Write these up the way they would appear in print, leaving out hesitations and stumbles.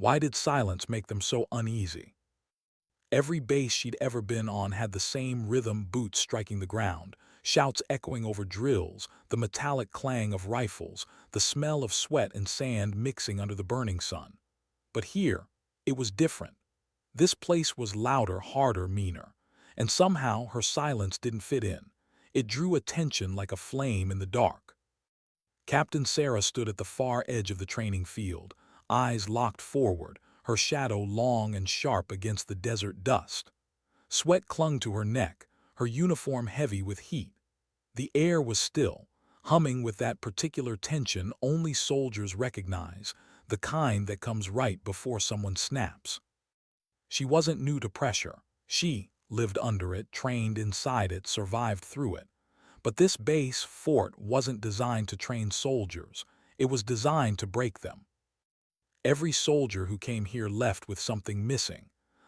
Why did silence make them so uneasy? Every base she'd ever been on had the same rhythm, boots striking the ground, shouts echoing over drills, the metallic clang of rifles, the smell of sweat and sand mixing under the burning sun. But here, it was different. This place was louder, harder, meaner. And somehow her silence didn't fit in. It drew attention like a flame in the dark. Captain Sarah stood at the far edge of the training field, eyes locked forward, her shadow long and sharp against the desert dust. Sweat clung to her neck, her uniform heavy with heat. The air was still, humming with that particular tension only soldiers recognize, the kind that comes right before someone snaps. She wasn't new to pressure. She lived under it, trained inside it, survived through it. But this base fort wasn't designed to train soldiers. It was designed to break them. Every soldier who came here left with something missing.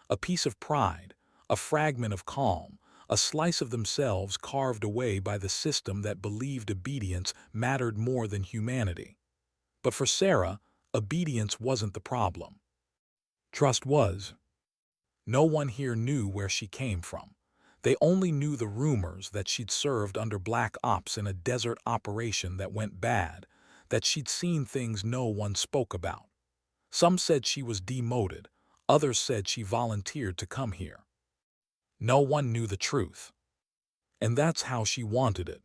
A piece of pride, a fragment of calm, a slice of themselves carved away by the system that believed obedience mattered more than humanity. But for Sarah, obedience wasn't the problem. Trust was. No one here knew where she came from. They only knew the rumors that she'd served under black ops in a desert operation that went bad, that she'd seen things no one spoke about. Some said she was demoted, others said she volunteered to come here. No one knew the truth. And that's how she wanted it.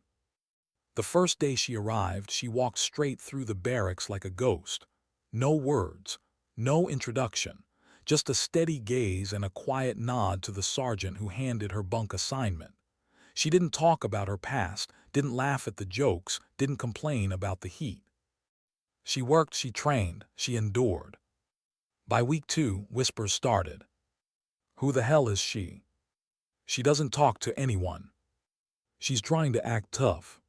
The first day she arrived, she walked straight through the barracks like a ghost. No words, no introduction, just a steady gaze and a quiet nod to the sergeant who handed her bunk assignment. She didn't talk about her past, didn't laugh at the jokes, didn't complain about the heat. She worked, she trained, she endured. By week 2, whispers started. Who the hell is she? She doesn't talk to anyone. She's trying to act tough.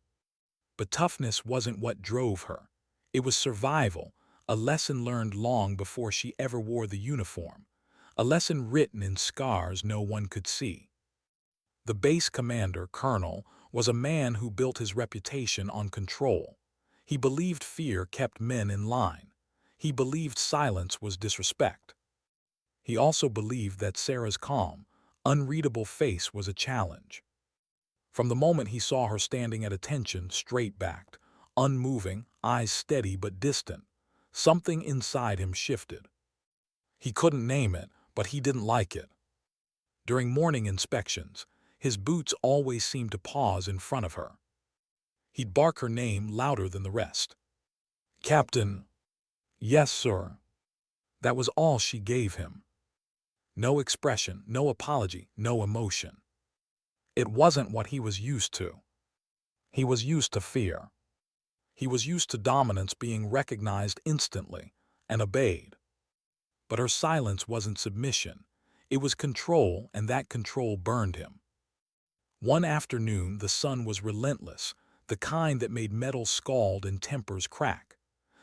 But toughness wasn't what drove her. It was survival, a lesson learned long before she ever wore the uniform, a lesson written in scars no one could see. The base commander, Colonel, was a man who built his reputation on control. He believed fear kept men in line. He believed silence was disrespect. He also believed that Sarah's calm, unreadable face was a challenge. From the moment he saw her standing at attention, straight-backed, unmoving, eyes steady but distant, something inside him shifted. He couldn't name it, but he didn't like it. During morning inspections, his boots always seemed to pause in front of her. He'd bark her name louder than the rest. Captain. Yes, sir. That was all she gave him. No expression, no apology, no emotion. It wasn't what he was used to. He was used to fear. He was used to dominance being recognized instantly and obeyed. But her silence wasn't submission. It was control, and that control burned him. One afternoon, the sun was relentless, the kind that made metal scald and tempers crack.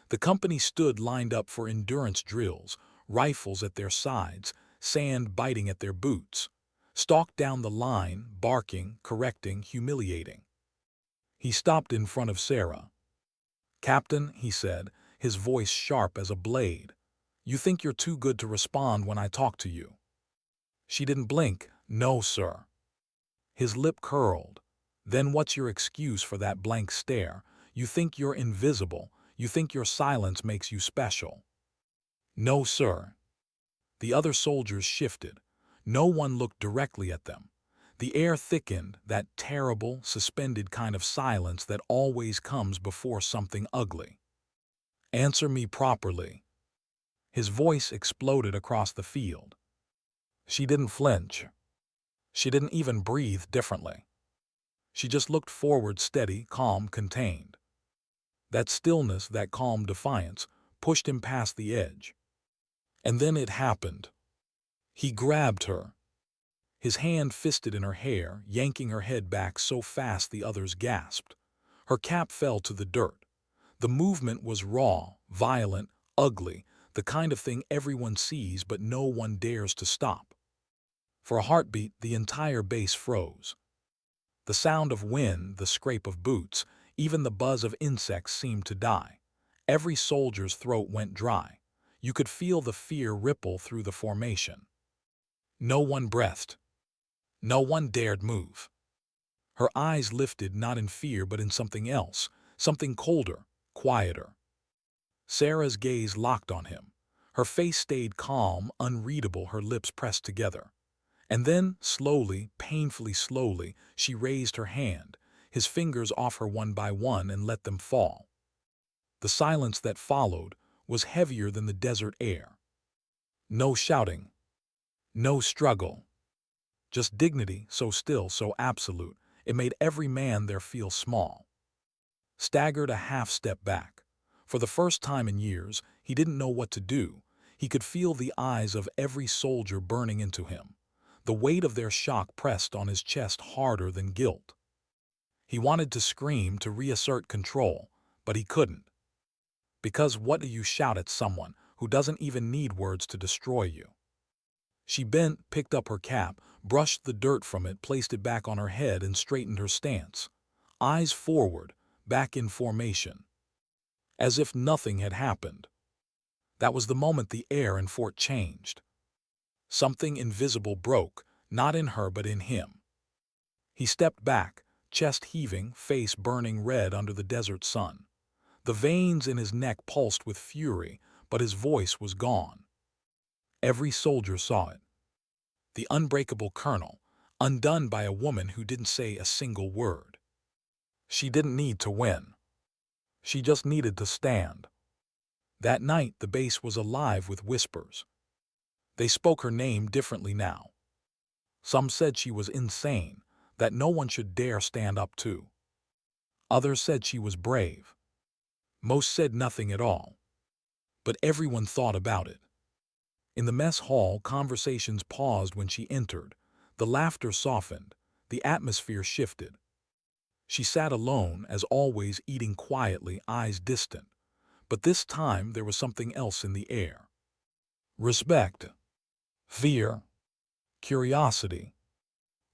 The company stood lined up for endurance drills, rifles at their sides, sand biting at their boots. Stalked down the line, barking, correcting, humiliating. He stopped in front of Sarah. Captain, he said, his voice sharp as a blade, you think you're too good to respond when I talk to you. She didn't blink. No, sir. His lip curled. Then what's your excuse for that blank stare? You think you're invisible. You think your silence makes you special. No, sir. The other soldiers shifted. No one looked directly at them. The air thickened, that terrible, suspended kind of silence that always comes before something ugly. Answer me properly. His voice exploded across the field. She didn't flinch. She didn't even breathe differently. She just looked forward, steady, calm, contained. That stillness, that calm defiance, pushed him past the edge. And then it happened. He grabbed her. His hand fisted in her hair, yanking her head back so fast the others gasped. Her cap fell to the dirt. The movement was raw, violent, ugly, the kind of thing everyone sees but no one dares to stop. For a heartbeat, the entire base froze. The sound of wind, the scrape of boots, even the buzz of insects seemed to die. Every soldier's throat went dry. You could feel the fear ripple through the formation. No one breathed. No one dared move. Her eyes lifted not in fear but in something else, something colder, quieter. Sarah's gaze locked on him. Her face stayed calm, unreadable, her lips pressed together. And then, slowly, painfully slowly, she raised her hand, his fingers off her one by one, and let them fall. The silence that followed was heavier than the desert air. No shouting, no struggle, just dignity, so still, so absolute, it made every man there feel small. Staggered a half step back. For the first time in years, he didn't know what to do. He could feel the eyes of every soldier burning into him. The weight of their shock pressed on his chest harder than guilt. He wanted to scream, to reassert control, but he couldn't. Because what do you shout at someone who doesn't even need words to destroy you? She bent, picked up her cap, brushed the dirt from it, placed it back on her head, and straightened her stance. Eyes forward, back in formation. As if nothing had happened. That was the moment the air in Fort changed. Something invisible broke, not in her but in him. He stepped back, chest heaving, face burning red under the desert sun. The veins in his neck pulsed with fury, but his voice was gone. Every soldier saw it. The unbreakable colonel, undone by a woman who didn't say a single word. She didn't need to win. She just needed to stand. That night the base was alive with whispers. They spoke her name differently now. Some said she was insane, that no one should dare stand up to. Others said she was brave. Most said nothing at all. But everyone thought about it. In the mess hall, conversations paused when she entered. The laughter softened. The atmosphere shifted. She sat alone, as always, eating quietly, eyes distant. But this time there was something else in the air. Respect. Fear. Curiosity.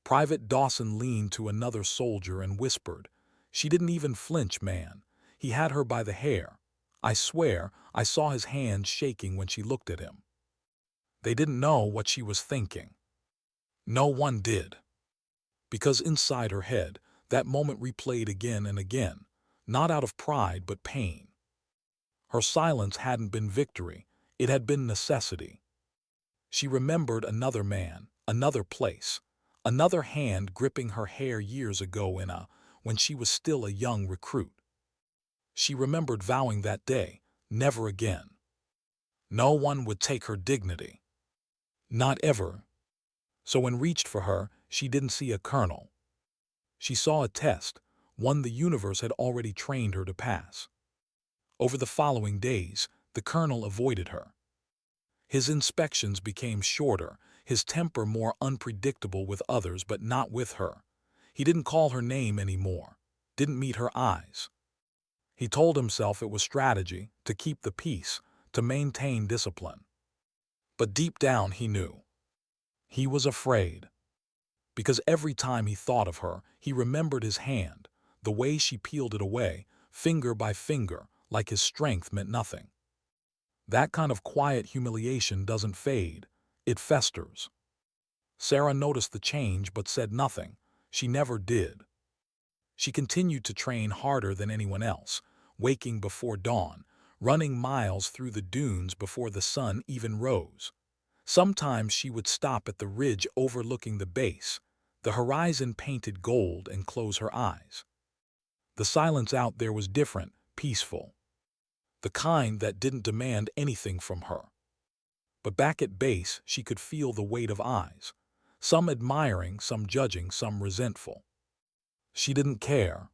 Private Dawson leaned to another soldier and whispered. She didn't even flinch, man. He had her by the hair. I swear, I saw his hands shaking when she looked at him. They didn't know what she was thinking. No one did. Because inside her head, that moment replayed again and again, not out of pride but pain. Her silence hadn't been victory, it had been necessity. She remembered another man, another place, another hand gripping her hair years ago when she was still a young recruit. She remembered vowing that day, never again. No one would take her dignity. Not ever. So when reached for her, she didn't see a colonel. She saw a test, one the universe had already trained her to pass. Over the following days, the colonel avoided her. His inspections became shorter, his temper more unpredictable with others but not with her. He didn't call her name anymore, didn't meet her eyes. He told himself it was strategy, to keep the peace, to maintain discipline. But deep down he knew. He was afraid. Because every time he thought of her, he remembered his hand, the way she peeled it away, finger by finger, like his strength meant nothing. That kind of quiet humiliation doesn't fade, it festers. Sarah noticed the change but said nothing. She never did. She continued to train harder than anyone else, waking before dawn, running miles through the dunes before the sun even rose. Sometimes she would stop at the ridge overlooking the base, the horizon painted gold, and close her eyes. The silence out there was different, peaceful. The kind that didn't demand anything from her. But back at base, she could feel the weight of eyes, some admiring, some judging, some resentful. She didn't care.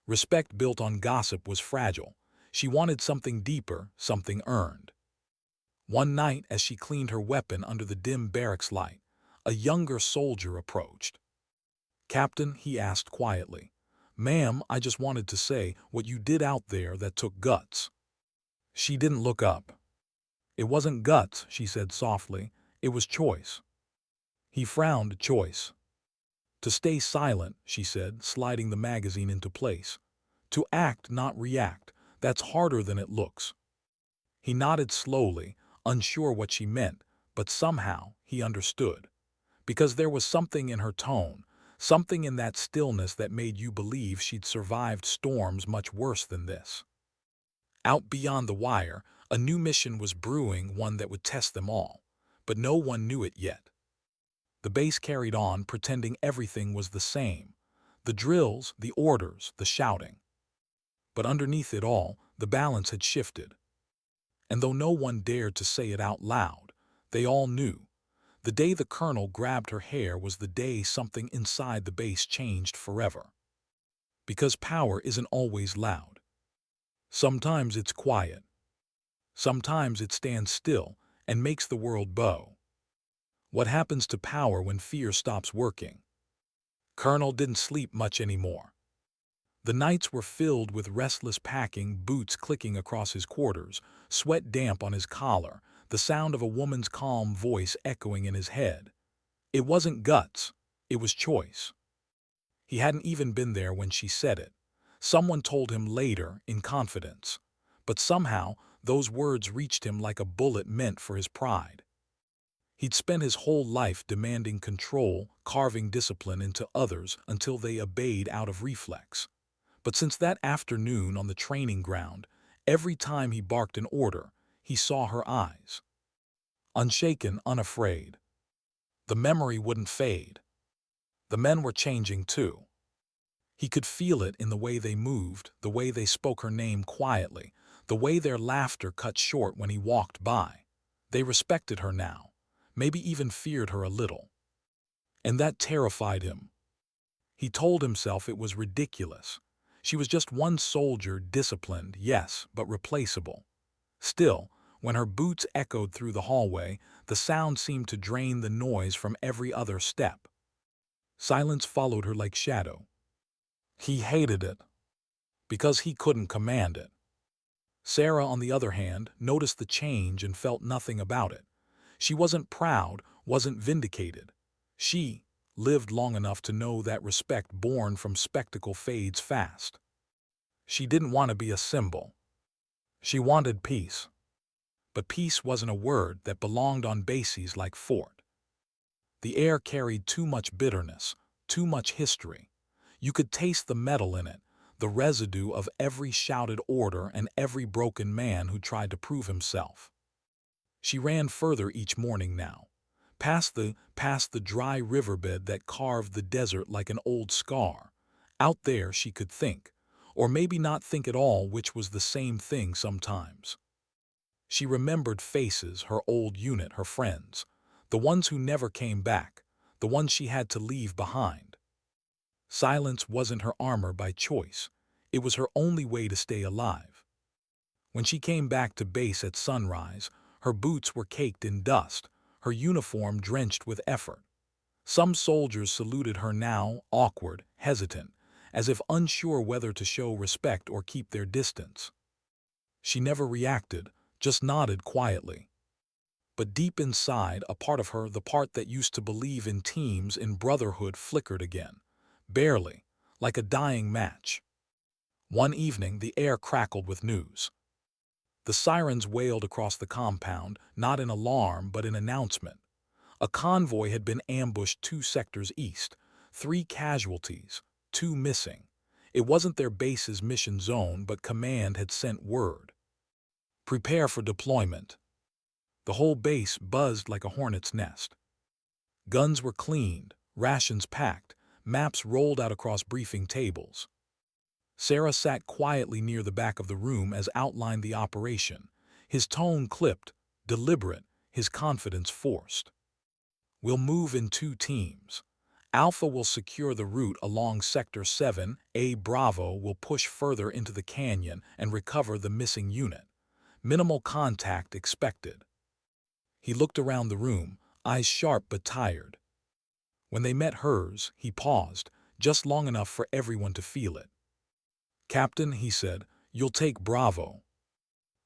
Respect built on gossip was fragile. She wanted something deeper, something earned. One night, as she cleaned her weapon under the dim barracks light, a younger soldier approached. "Captain," he asked quietly. "Ma'am, I just wanted to say what you did out there that took guts." She didn't look up. "It wasn't guts," she said softly. "It was choice." He frowned. "Choice." "To stay silent," she said, sliding the magazine into place. "To act, not react. That's harder than it looks." He nodded slowly, unsure what she meant, but somehow he understood. Because there was something in her tone, something in that stillness that made you believe she'd survived storms much worse than this. Out beyond the wire, a new mission was brewing, one that would test them all. But no one knew it yet. The base carried on, pretending everything was the same. The drills, the orders, the shouting. But underneath it all, the balance had shifted. And though no one dared to say it out loud, they all knew. The day the colonel grabbed her hair was the day something inside the base changed forever. Because power isn't always loud. Sometimes it's quiet. Sometimes it stands still and makes the world bow. What happens to power when fear stops working? Colonel didn't sleep much anymore. The nights were filled with restless packing, boots clicking across his quarters, sweat damp on his collar, the sound of a woman's calm voice echoing in his head. It wasn't guts, it was choice. He hadn't even been there when she said it. Someone told him later, in confidence. But somehow, those words reached him like a bullet meant for his pride. He'd spent his whole life demanding control, carving discipline into others until they obeyed out of reflex. But since that afternoon on the training ground, every time he barked an order, he saw her eyes. Unshaken, unafraid. The memory wouldn't fade. The men were changing too. He could feel it in the way they moved, the way they spoke her name quietly, the way their laughter cut short when he walked by. They respected her now, maybe even feared her a little. And that terrified him. He told himself it was ridiculous. She was just one soldier, disciplined, yes, but replaceable. Still, when her boots echoed through the hallway, the sound seemed to drain the noise from every other step. Silence followed her like shadow. He hated it, because he couldn't command it. Sarah, on the other hand, noticed the change and felt nothing about it. She wasn't proud, wasn't vindicated. She lived long enough to know that respect born from spectacle fades fast. She didn't want to be a symbol. She wanted peace. But peace wasn't a word that belonged on bases like Fort. The air carried too much bitterness, too much history. You could taste the metal in it, the residue of every shouted order and every broken man who tried to prove himself. She ran further each morning now, past the dry riverbed that carved the desert like an old scar. Out there she could think, or maybe not think at all, which was the same thing sometimes. She remembered faces, her old unit, her friends, the ones who never came back, the ones she had to leave behind. Silence wasn't her armor by choice. It was her only way to stay alive. When she came back to base at sunrise, her boots were caked in dust, her uniform drenched with effort. Some soldiers saluted her now, awkward, hesitant, as if unsure whether to show respect or keep their distance. She never reacted, just nodded quietly. But deep inside, a part of her, the part that used to believe in teams, in brotherhood, flickered again. Barely, like a dying match. One evening, the air crackled with news. The sirens wailed across the compound, not in alarm but in announcement. A convoy had been ambushed 2 sectors east, 3 casualties, 2 missing. It wasn't their base's mission zone, but command had sent word. Prepare for deployment. The whole base buzzed like a hornet's nest. Guns were cleaned, rations packed, maps rolled out across briefing tables. Sarah sat quietly near the back of the room as outlined the operation, his tone clipped, deliberate, his confidence forced. We'll move in 2 teams. Alpha will secure the route along Sector 7, A Bravo will push further into the canyon and recover the missing unit. Minimal contact expected. He looked around the room, eyes sharp but tired. When they met hers, he paused, just long enough for everyone to feel it. "Captain," he said, "you'll take Bravo."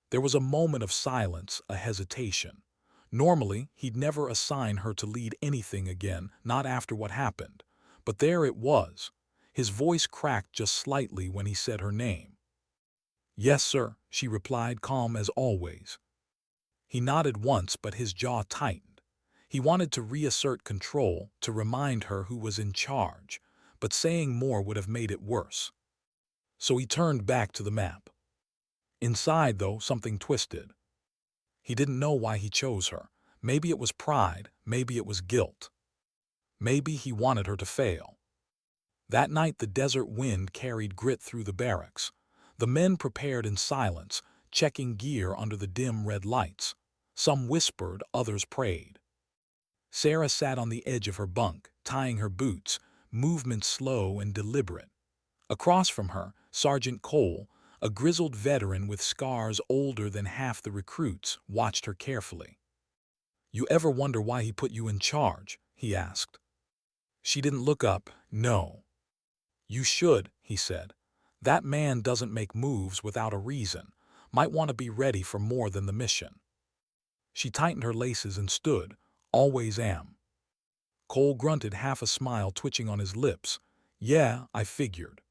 There was a moment of silence, a hesitation. Normally, he'd never assign her to lead anything again, not after what happened. But there it was. His voice cracked just slightly when he said her name. "Yes, sir," she replied, calm as always. He nodded once, but his jaw tightened. He wanted to reassert control, to remind her who was in charge, but saying more would have made it worse. So he turned back to the map. Inside, though, something twisted. He didn't know why he chose her. Maybe it was pride, maybe it was guilt. Maybe he wanted her to fail. That night the desert wind carried grit through the barracks. The men prepared in silence, checking gear under the dim red lights. Some whispered, others prayed. Sarah sat on the edge of her bunk, tying her boots, movement slow and deliberate. Across from her, Sergeant Cole, a grizzled veteran with scars older than half the recruits, watched her carefully. "You ever wonder why he put you in charge?" he asked. She didn't look up. "No." "You should," he said. "That man doesn't make moves without a reason. Might want to be ready for more than the mission." She tightened her laces and stood. "Always am." Cole grunted, half a smile twitching on his lips. "Yeah, I figured."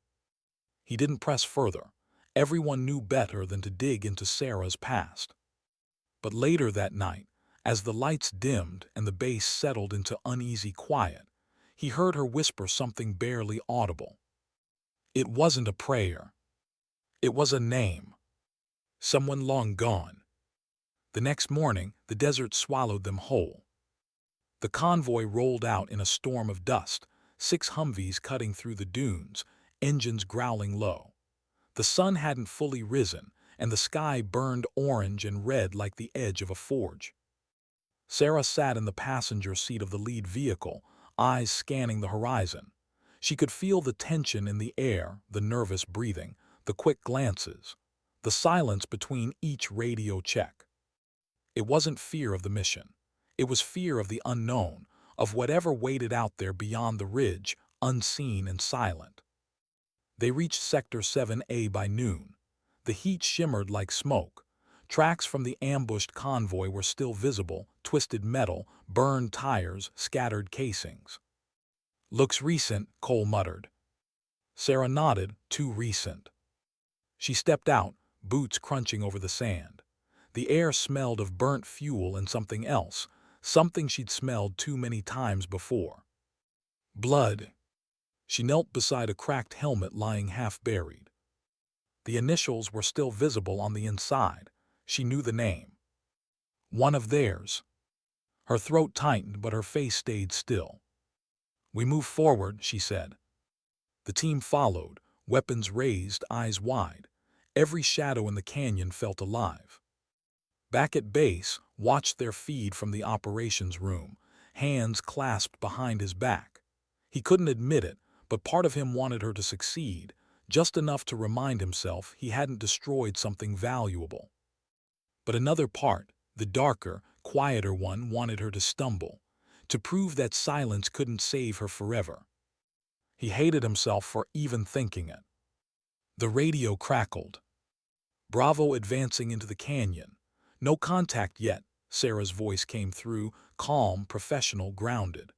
He didn't press further. Everyone knew better than to dig into Sarah's past. But later that night, as the lights dimmed and the base settled into uneasy quiet, he heard her whisper something barely audible. It wasn't a prayer. It was a name. Someone long gone. The next morning, the desert swallowed them whole. The convoy rolled out in a storm of dust, 6 Humvees cutting through the dunes, engines growling low. The sun hadn't fully risen, and the sky burned orange and red like the edge of a forge. Sarah sat in the passenger seat of the lead vehicle, eyes scanning the horizon. She could feel the tension in the air, the nervous breathing, the quick glances, the silence between each radio check. It wasn't fear of the mission. It was fear of the unknown, of whatever waited out there beyond the ridge, unseen and silent. They reached Sector 7A by noon. The heat shimmered like smoke. Tracks from the ambushed convoy were still visible, twisted metal, burned tires, scattered casings. "Looks recent," Cole muttered. Sarah nodded. "Too recent." She stepped out, boots crunching over the sand. The air smelled of burnt fuel and something else, something she'd smelled too many times before. Blood. She knelt beside a cracked helmet lying half buried. The initials were still visible on the inside. She knew the name. One of theirs. Her throat tightened, but her face stayed still. "We move forward," she said. The team followed, weapons raised, eyes wide. Every shadow in the canyon felt alive. Back at base, watched their feed from the operations room, hands clasped behind his back. He couldn't admit it, but part of him wanted her to succeed, just enough to remind himself he hadn't destroyed something valuable. But another part, the darker, quieter one, wanted her to stumble, to prove that silence couldn't save her forever. He hated himself for even thinking it. The radio crackled. Bravo advancing into the canyon. "No contact yet," Sarah's voice came through, calm, professional, grounded.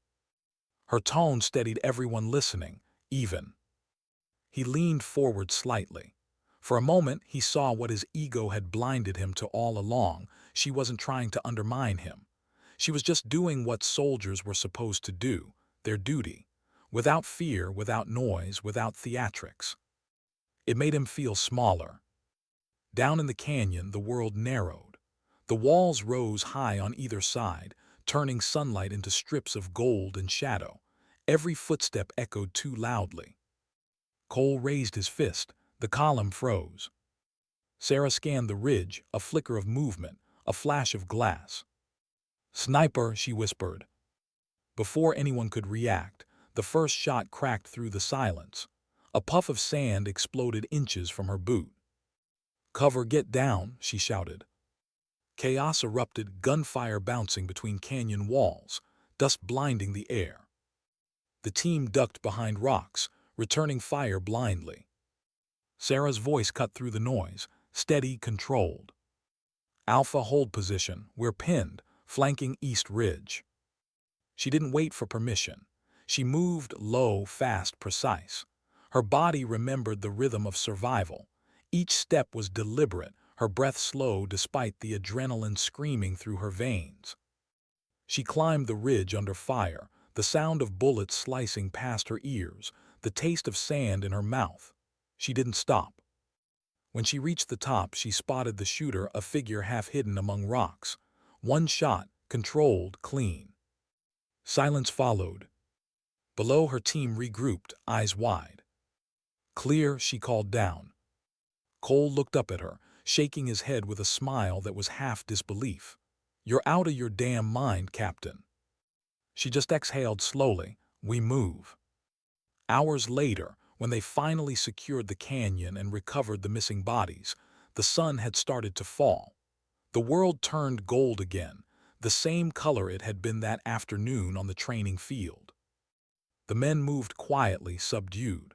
Her tone steadied everyone listening, even. He leaned forward slightly. For a moment, he saw what his ego had blinded him to all along. She wasn't trying to undermine him. She was just doing what soldiers were supposed to do, their duty, without fear, without noise, without theatrics. It made him feel smaller. Down in the canyon, the world narrowed. The walls rose high on either side, turning sunlight into strips of gold and shadow. Every footstep echoed too loudly. Cole raised his fist. The column froze. Sarah scanned the ridge, a flicker of movement, a flash of glass. "Sniper," she whispered. Before anyone could react, the first shot cracked through the silence. A puff of sand exploded inches from her boot. "Cover, get down," she shouted. Chaos erupted, gunfire bouncing between canyon walls, dust blinding the air. The team ducked behind rocks, returning fire blindly. Sarah's voice cut through the noise, steady, controlled. "Alpha, hold position. We're pinned, flanking East Ridge." She didn't wait for permission. She moved low, fast, precise. Her body remembered the rhythm of survival. Each step was deliberate, her breath slow despite the adrenaline screaming through her veins. She climbed the ridge under fire, the sound of bullets slicing past her ears, the taste of sand in her mouth. She didn't stop. When she reached the top, she spotted the shooter, a figure half hidden among rocks. One shot, controlled, clean. Silence followed. Below, her team regrouped, eyes wide. "Clear," she called down. Cole looked up at her, shaking his head with a smile that was half disbelief. "You're out of your damn mind, Captain." She just exhaled slowly. "We move." Hours later, when they finally secured the canyon and recovered the missing bodies, the sun had started to fall. The world turned gold again, the same color it had been that afternoon on the training field. The men moved quietly, subdued.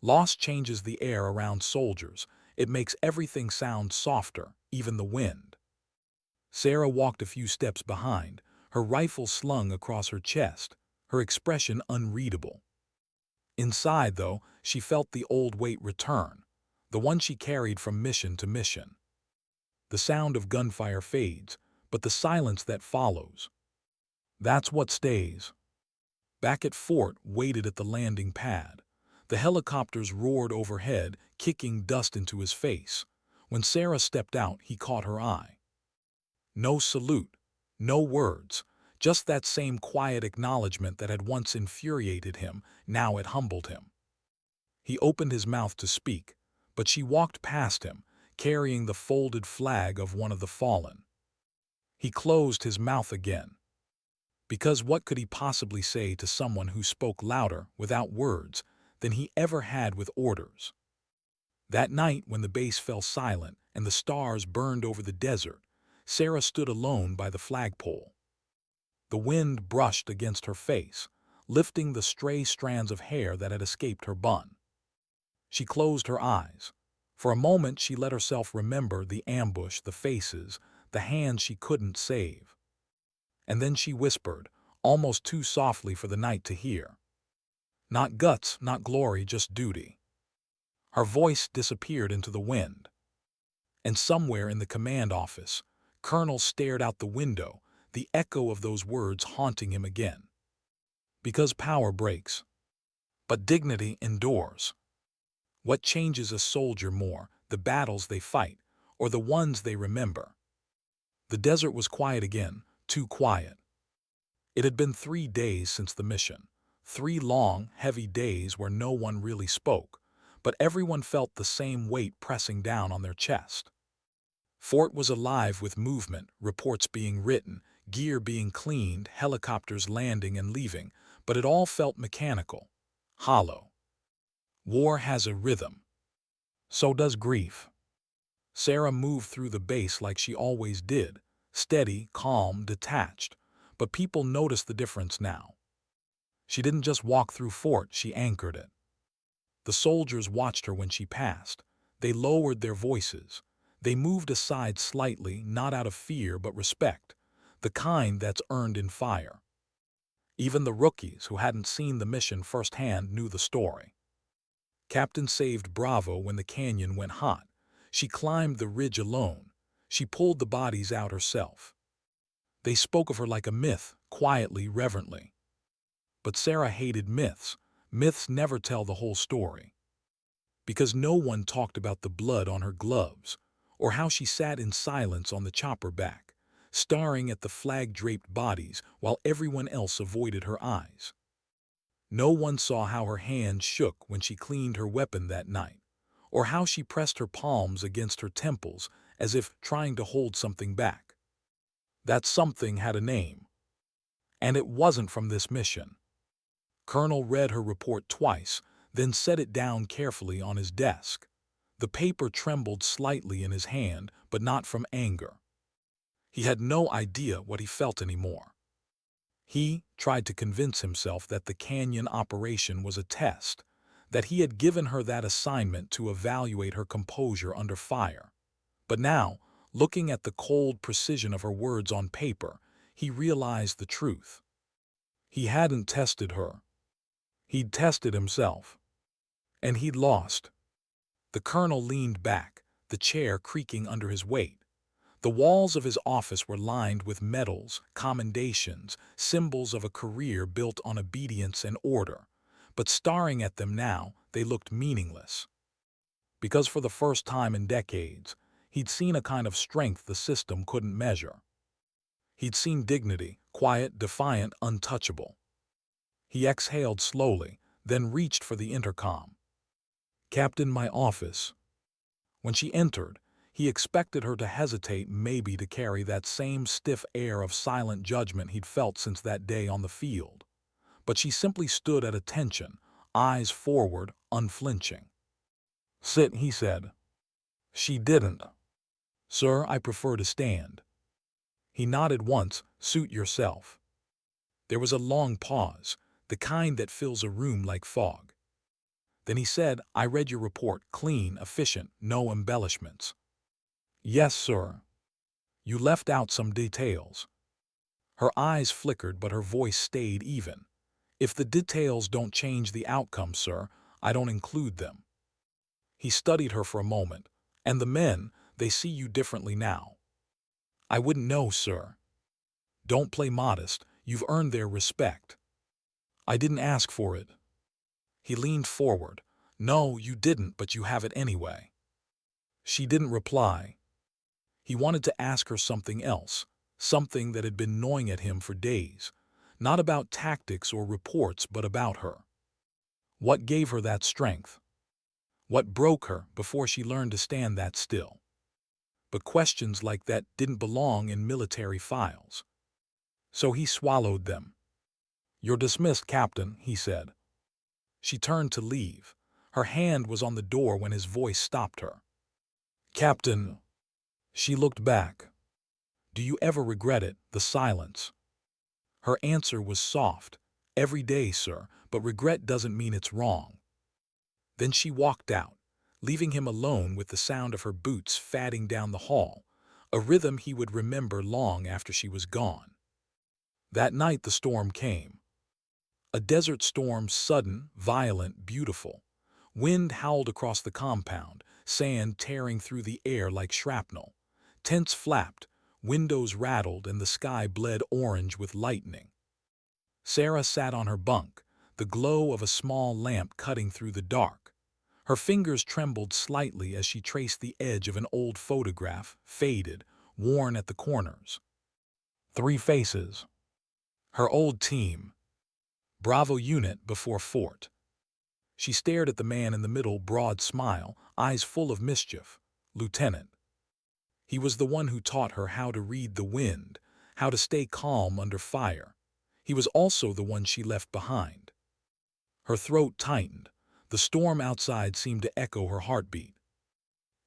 Loss changes the air around soldiers. It makes everything sound softer, even the wind. Sarah walked a few steps behind, her rifle slung across her chest, her expression unreadable. Inside, though, she felt the old weight return, the one she carried from mission to mission. The sound of gunfire fades, but the silence that follows, that's what stays. Back at Fort, waited at the landing pad. The helicopters roared overhead, kicking dust into his face. When Sarah stepped out, he caught her eye. No salute, no words, just that same quiet acknowledgement that had once infuriated him, now it humbled him. He opened his mouth to speak, but she walked past him, carrying the folded flag of one of the fallen. He closed his mouth again. Because what could he possibly say to someone who spoke louder, without words, than he ever had with orders? That night, when the base fell silent and the stars burned over the desert, Sarah stood alone by the flagpole. The wind brushed against her face, lifting the stray strands of hair that had escaped her bun. She closed her eyes. For a moment she let herself remember the ambush, the faces, the hands she couldn't save. And then she whispered, almost too softly for the night to hear. "Not guts, not glory, just duty." Her voice disappeared into the wind. And somewhere in the command office, Colonel stared out the window, the echo of those words haunting him again. Because power breaks, but dignity endures. What changes a soldier more, the battles they fight, or the ones they remember? The desert was quiet again, too quiet. It had been 3 days since the mission, 3 long, heavy days where no one really spoke, but everyone felt the same weight pressing down on their chest. Fort was alive with movement, reports being written, gear being cleaned, helicopters landing and leaving, but it all felt mechanical, hollow. War has a rhythm. So does grief. Sarah moved through the base like she always did, steady, calm, detached, but people noticed the difference now. She didn't just walk through Fort, she anchored it. The soldiers watched her when she passed. They lowered their voices. They moved aside slightly, not out of fear but respect, the kind that's earned in fire. Even the rookies who hadn't seen the mission firsthand knew the story. Captain saved Bravo when the canyon went hot. She climbed the ridge alone. She pulled the bodies out herself. They spoke of her like a myth, quietly, reverently. But Sarah hated myths. Myths never tell the whole story. Because no one talked about the blood on her gloves, or how she sat in silence on the chopper back, staring at the flag-draped bodies while everyone else avoided her eyes. No one saw how her hands shook when she cleaned her weapon that night, or how she pressed her palms against her temples as if trying to hold something back. That something had a name. And it wasn't from this mission. Colonel read her report twice, then set it down carefully on his desk. The paper trembled slightly in his hand, but not from anger. He had no idea what he felt anymore. He tried to convince himself that the canyon operation was a test, that he had given her that assignment to evaluate her composure under fire. But now, looking at the cold precision of her words on paper, he realized the truth. He hadn't tested her. He'd tested himself. And he'd lost. The colonel leaned back, the chair creaking under his weight. The walls of his office were lined with medals, commendations, symbols of a career built on obedience and order. But staring at them now, they looked meaningless. Because for the first time in decades, he'd seen a kind of strength the system couldn't measure. He'd seen dignity, quiet, defiant, untouchable. He exhaled slowly, then reached for the intercom. "Captain, my office." When she entered, he expected her to hesitate, maybe to carry that same stiff air of silent judgment he'd felt since that day on the field. But she simply stood at attention, eyes forward, unflinching. "Sit," he said. She didn't. "Sir, I prefer to stand." He nodded once. "Suit yourself." There was a long pause, the kind that fills a room like fog. Then he said, "I read your report, clean, efficient, no embellishments." "Yes, sir." "You left out some details." Her eyes flickered, but her voice stayed even. "If the details don't change the outcome, sir, I don't include them." He studied her for a moment. "And the men, they see you differently now." "I wouldn't know, sir." "Don't play modest. You've earned their respect." "I didn't ask for it." He leaned forward. "No, you didn't, but you have it anyway." She didn't reply. He wanted to ask her something else, something that had been gnawing at him for days. Not about tactics or reports, but about her. What gave her that strength? What broke her before she learned to stand that still? But questions like that didn't belong in military files. So he swallowed them. "You're dismissed, Captain," he said. She turned to leave. Her hand was on the door when his voice stopped her. "Captain." She looked back. "Do you ever regret it, the silence?" Her answer was soft. "Every day, sir, but regret doesn't mean it's wrong." Then she walked out, leaving him alone with the sound of her boots fatting down the hall, a rhythm he would remember long after she was gone. That night the storm came. A desert storm, sudden, violent, beautiful. Wind howled across the compound, sand tearing through the air like shrapnel. Tents flapped, windows rattled, and the sky bled orange with lightning. Sarah sat on her bunk, the glow of a small lamp cutting through the dark. Her fingers trembled slightly as she traced the edge of an old photograph, faded, worn at the corners. 3 faces. Her old team. Bravo unit before fort. She stared at the man in the middle, broad smile, eyes full of mischief. Lieutenant. He was the one who taught her how to read the wind, how to stay calm under fire. He was also the one she left behind. Her throat tightened. The storm outside seemed to echo her heartbeat.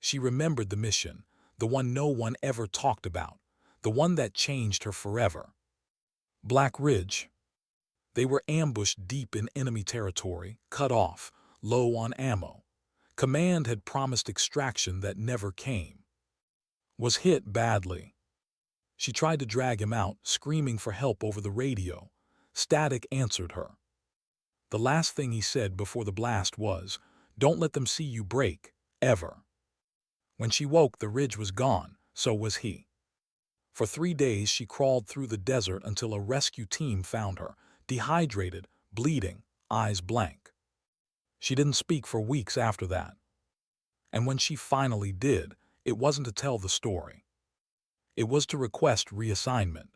She remembered the mission, the one no one ever talked about, the one that changed her forever. Black Ridge. They were ambushed deep in enemy territory, cut off, low on ammo. Command had promised extraction that never came. Was hit badly. She tried to drag him out, screaming for help over the radio. Static answered her. The last thing he said before the blast was, "Don't let them see you break, ever." When she woke, the ridge was gone, so was he. For 3 days she crawled through the desert until a rescue team found her, dehydrated, bleeding, eyes blank. She didn't speak for weeks after that. And when she finally did, it wasn't to tell the story. It was to request reassignment.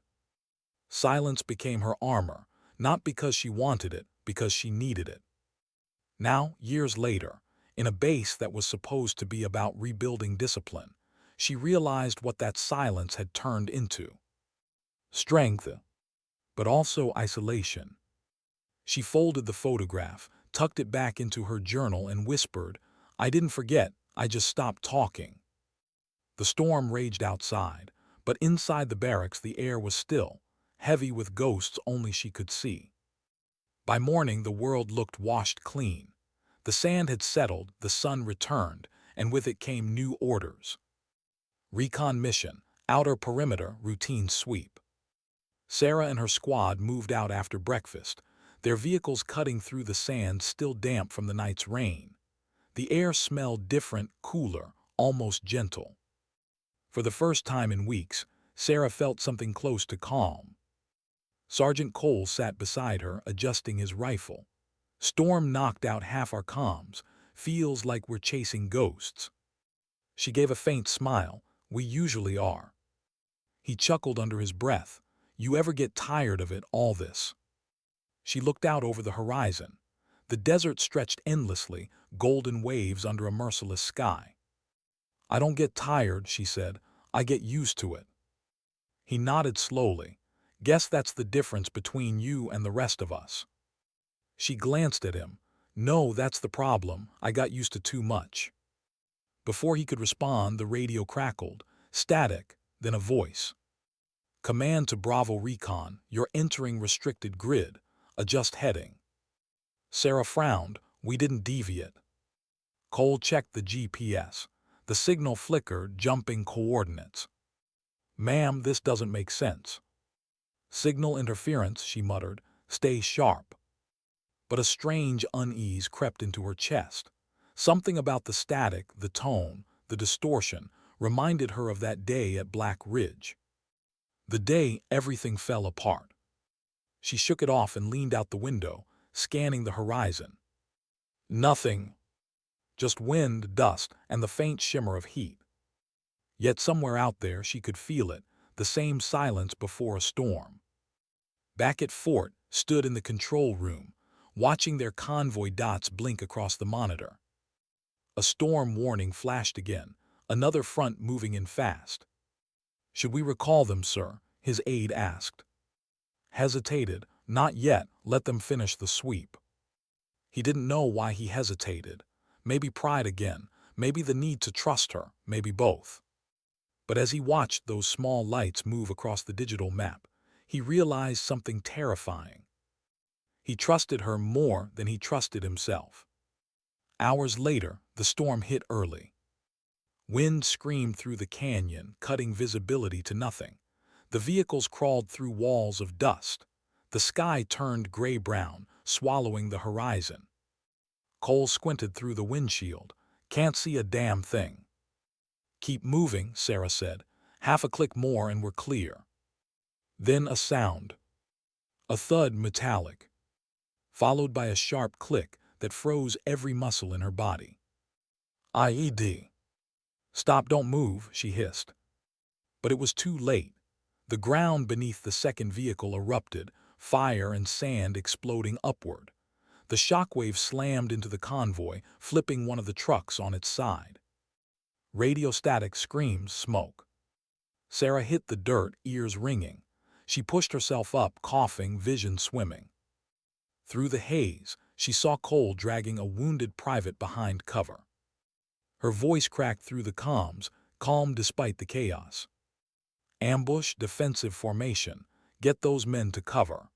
Silence became her armor, not because she wanted it, because she needed it. Now, years later, in a base that was supposed to be about rebuilding discipline, she realized what that silence had turned into. Strength, but also isolation. She folded the photograph, tucked it back into her journal, and whispered, "I didn't forget, I just stopped talking." The storm raged outside, but inside the barracks the air was still, heavy with ghosts only she could see. By morning the world looked washed clean. The sand had settled, the sun returned, and with it came new orders. Recon mission, outer perimeter, routine sweep. Sarah and her squad moved out after breakfast, their vehicles cutting through the sand still damp from the night's rain. The air smelled different, cooler, almost gentle. For the first time in weeks, Sarah felt something close to calm. Sergeant Cole sat beside her, adjusting his rifle. Storm knocked out half our comms. Feels like we're chasing ghosts. She gave a faint smile. We usually are. He chuckled under his breath. You ever get tired of it, all this? She looked out over the horizon. The desert stretched endlessly, golden waves under a merciless sky. I don't get tired, she said. I get used to it. He nodded slowly. Guess that's the difference between you and the rest of us. She glanced at him. No, that's the problem. I got used to too much. Before he could respond, the radio crackled. Static, then a voice. Command to Bravo Recon. You're entering restricted grid. Adjust heading. Sarah frowned. We didn't deviate. Cole checked the GPS. The signal flickered, jumping coordinates. Ma'am, this doesn't make sense. Signal interference, she muttered. Stay sharp. But a strange unease crept into her chest. Something about the static, the tone, the distortion, reminded her of that day at Black Ridge. The day everything fell apart. She shook it off and leaned out the window, scanning the horizon. Nothing. Just wind, dust, and the faint shimmer of heat. Yet somewhere out there she could feel it, the same silence before a storm. Back at Fort, stood in the control room, watching their convoy dots blink across the monitor. A storm warning flashed again, another front moving in fast. Should we recall them, sir? His aide asked. Hesitated. Not yet, let them finish the sweep. He didn't know why he hesitated. Maybe pride again, maybe the need to trust her, maybe both. But as he watched those small lights move across the digital map, he realized something terrifying. He trusted her more than he trusted himself. Hours later, the storm hit early. Wind screamed through the canyon, cutting visibility to nothing. The vehicles crawled through walls of dust. The sky turned gray-brown, swallowing the horizon. Cole squinted through the windshield. Can't see a damn thing. Keep moving, Sarah said. Half a click more and we're clear. Then a sound. A thud, metallic, followed by a sharp click that froze every muscle in her body. IED. Stop, don't move, she hissed. But it was too late. The ground beneath the second vehicle erupted, fire and sand exploding upward. The shockwave slammed into the convoy, flipping one of the trucks on its side. Radio static screams, smoke. Sarah hit the dirt, ears ringing. She pushed herself up, coughing, vision swimming. Through the haze, she saw Cole dragging a wounded private behind cover. Her voice cracked through the comms, calm despite the chaos. Ambush, defensive formation. Get those men to cover.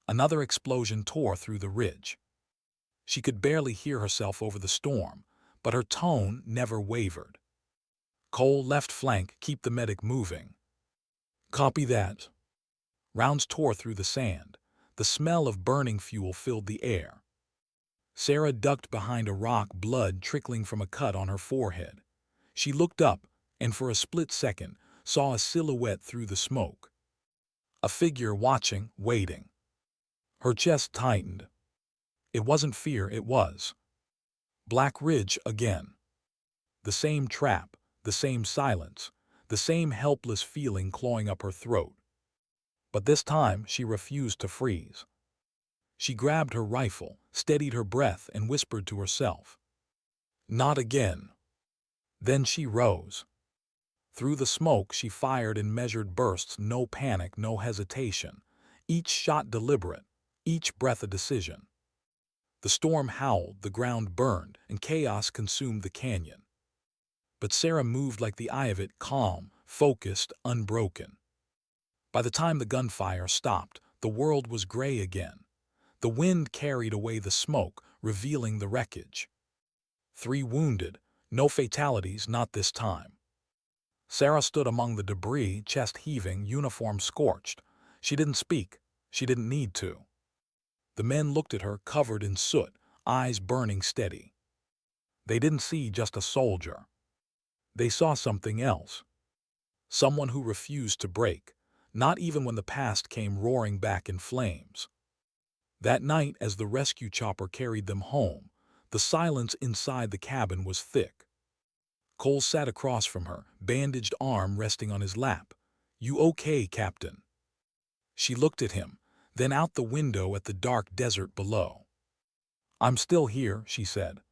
Another explosion tore through the ridge. She could barely hear herself over the storm, but her tone never wavered. Cole, left flank, keep the medic moving. Copy that. Rounds tore through the sand. The smell of burning fuel filled the air. Sarah ducked behind a rock, blood trickling from a cut on her forehead. She looked up, and for a split second, saw a silhouette through the smoke. A figure watching, waiting. Her chest tightened. It wasn't fear, it was Black Ridge again. The same trap, the same silence, the same helpless feeling clawing up her throat. But this time she refused to freeze. She grabbed her rifle, steadied her breath, and whispered to herself, "Not again." Then she rose. Through the smoke she fired in measured bursts, no panic, no hesitation. Each shot deliberate, each breath a decision. The storm howled, the ground burned, and chaos consumed the canyon. But Sarah moved like the eye of it, calm, focused, unbroken. By the time the gunfire stopped, the world was gray again. The wind carried away the smoke, revealing the wreckage. 3 wounded, no fatalities, not this time. Sarah stood among the debris, chest heaving, uniform scorched. She didn't speak. She didn't need to. The men looked at her, covered in soot, eyes burning steady. They didn't see just a soldier. They saw something else. Someone who refused to break, not even when the past came roaring back in flames. That night, as the rescue chopper carried them home, the silence inside the cabin was thick. Cole sat across from her, bandaged arm resting on his lap. "You okay, Captain?" She looked at him, then out the window at the dark desert below. "I'm still here," she said.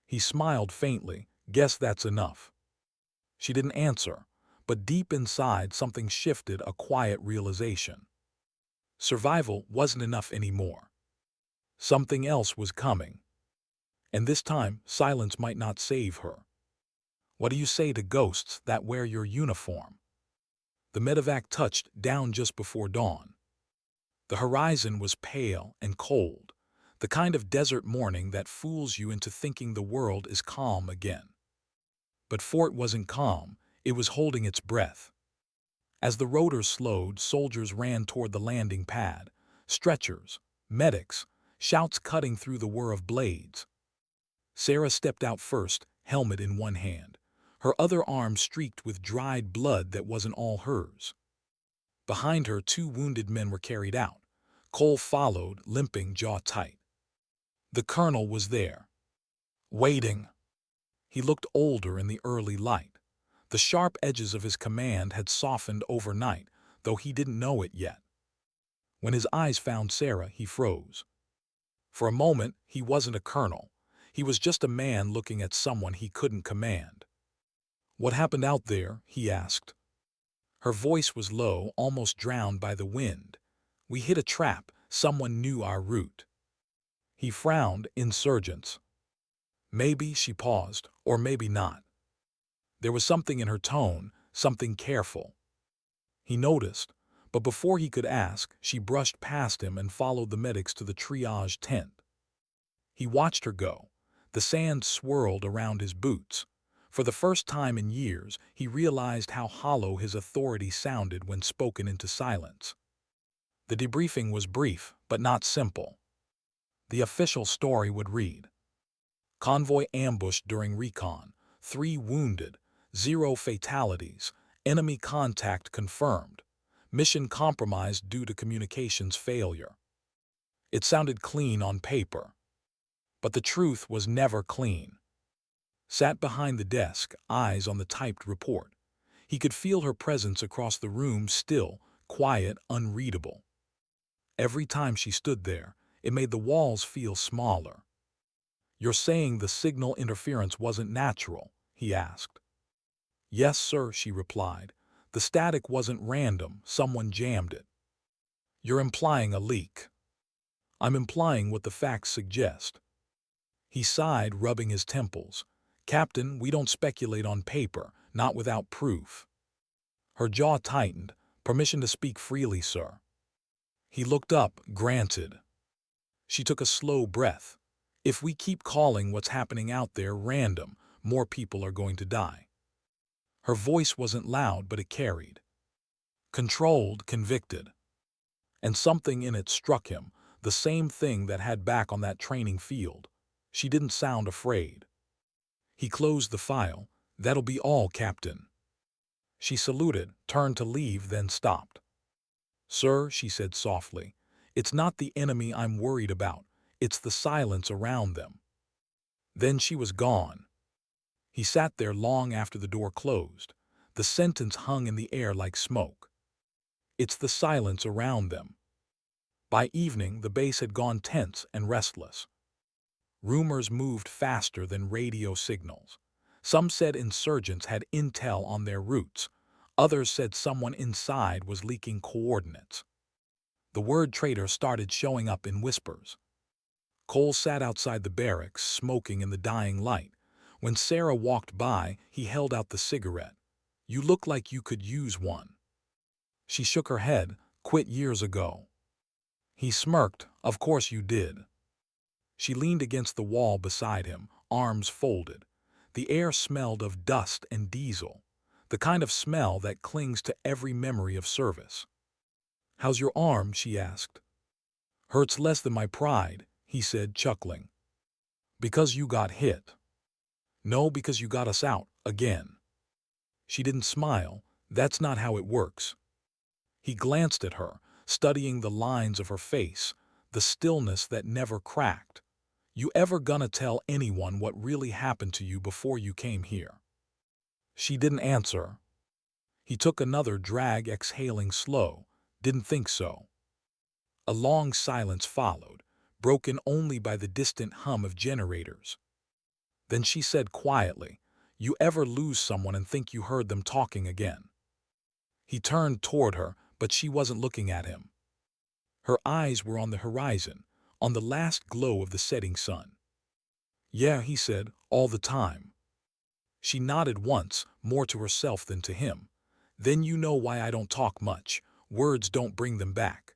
He smiled faintly. "Guess that's enough." She didn't answer, but deep inside something shifted, a quiet realization. Survival wasn't enough anymore. Something else was coming. And this time, silence might not save her. What do you say to ghosts that wear your uniform? The medevac touched down just before dawn. The horizon was pale and cold, the kind of desert morning that fools you into thinking the world is calm again. But Fort wasn't calm, it was holding its breath. As the rotor slowed, soldiers ran toward the landing pad. Stretchers, medics, shouts cutting through the whir of blades. Sarah stepped out first, helmet in one hand, her other arm streaked with dried blood that wasn't all hers. Behind her, 2 wounded men were carried out. Cole followed, limping, jaw tight. The colonel was there, waiting. He looked older in the early light. The sharp edges of his command had softened overnight, though he didn't know it yet. When his eyes found Sarah, he froze. For a moment, he wasn't a colonel. He was just a man looking at someone he couldn't command. "What happened out there?" he asked. Her voice was low, almost drowned by the wind. "We hit a trap. Someone knew our route." He frowned. "Insurgents." Maybe, she paused, or maybe not. There was something in her tone, something careful. He noticed, but before he could ask, she brushed past him and followed the medics to the triage tent. He watched her go. The sand swirled around his boots. For the first time in years, he realized how hollow his authority sounded when spoken into silence. The debriefing was brief, but not simple. The official story would read: convoy ambushed during recon, 3 wounded, 0 fatalities, enemy contact confirmed, mission compromised due to communications failure. It sounded clean on paper, but the truth was never clean. Sat behind the desk, eyes on the typed report. He could feel her presence across the room, still, quiet, unreadable. Every time she stood there, it made the walls feel smaller. "You're saying the signal interference wasn't natural?" he asked. "Yes, sir," she replied. "The static wasn't random, someone jammed it." "You're implying a leak." "I'm implying what the facts suggest." He sighed, rubbing his temples. "Captain, we don't speculate on paper, not without proof." Her jaw tightened. "Permission to speak freely, sir." He looked up. "Granted." She took a slow breath. "If we keep calling what's happening out there random, more people are going to die." Her voice wasn't loud, but it carried. Controlled, convicted. And something in it struck him, the same thing that had back on that training field. She didn't sound afraid. He closed the file. "That'll be all, Captain." She saluted, turned to leave, then stopped. "Sir," she said softly, "it's not the enemy I'm worried about. It's the silence around them." Then she was gone. He sat there long after the door closed. The sentence hung in the air like smoke. It's the silence around them. By evening, the base had gone tense and restless. Rumors moved faster than radio signals. Some said insurgents had intel on their routes. Others said someone inside was leaking coordinates. The word traitor started showing up in whispers. Cole sat outside the barracks, smoking in the dying light. When Sarah walked by, he held out the cigarette. "You look like you could use one." She shook her head. "Quit years ago." He smirked. "Of course you did." She leaned against the wall beside him, arms folded. The air smelled of dust and diesel, the kind of smell that clings to every memory of service. "How's your arm?" she asked. "Hurts less than my pride," he said, chuckling. "Because you got hit." "No, because you got us out, again." She didn't smile. That's not how it works. He glanced at her, studying the lines of her face, the stillness that never cracked. You ever gonna tell anyone what really happened to you before you came here? She didn't answer. He took another drag, exhaling slow. Didn't think so. A long silence followed, broken only by the distant hum of generators. Then she said quietly, "You ever lose someone and think you heard them talking again?" He turned toward her, but she wasn't looking at him. Her eyes were on the horizon, on the last glow of the setting sun. "Yeah," he said, "all the time." She nodded once, more to herself than to him. "Then you know why I don't talk much. Words don't bring them back."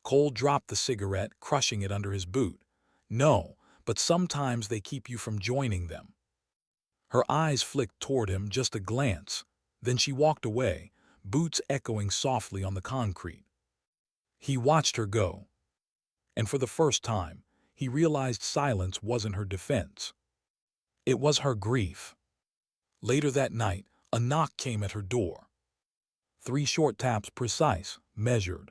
Cole dropped the cigarette, crushing it under his boot. "No, but sometimes they keep you from joining them." Her eyes flicked toward him, just a glance. Then she walked away, boots echoing softly on the concrete. He watched her go, and for the first time, he realized silence wasn't her defense. It was her grief. Later that night, a knock came at her door. 3 short taps, precise, measured.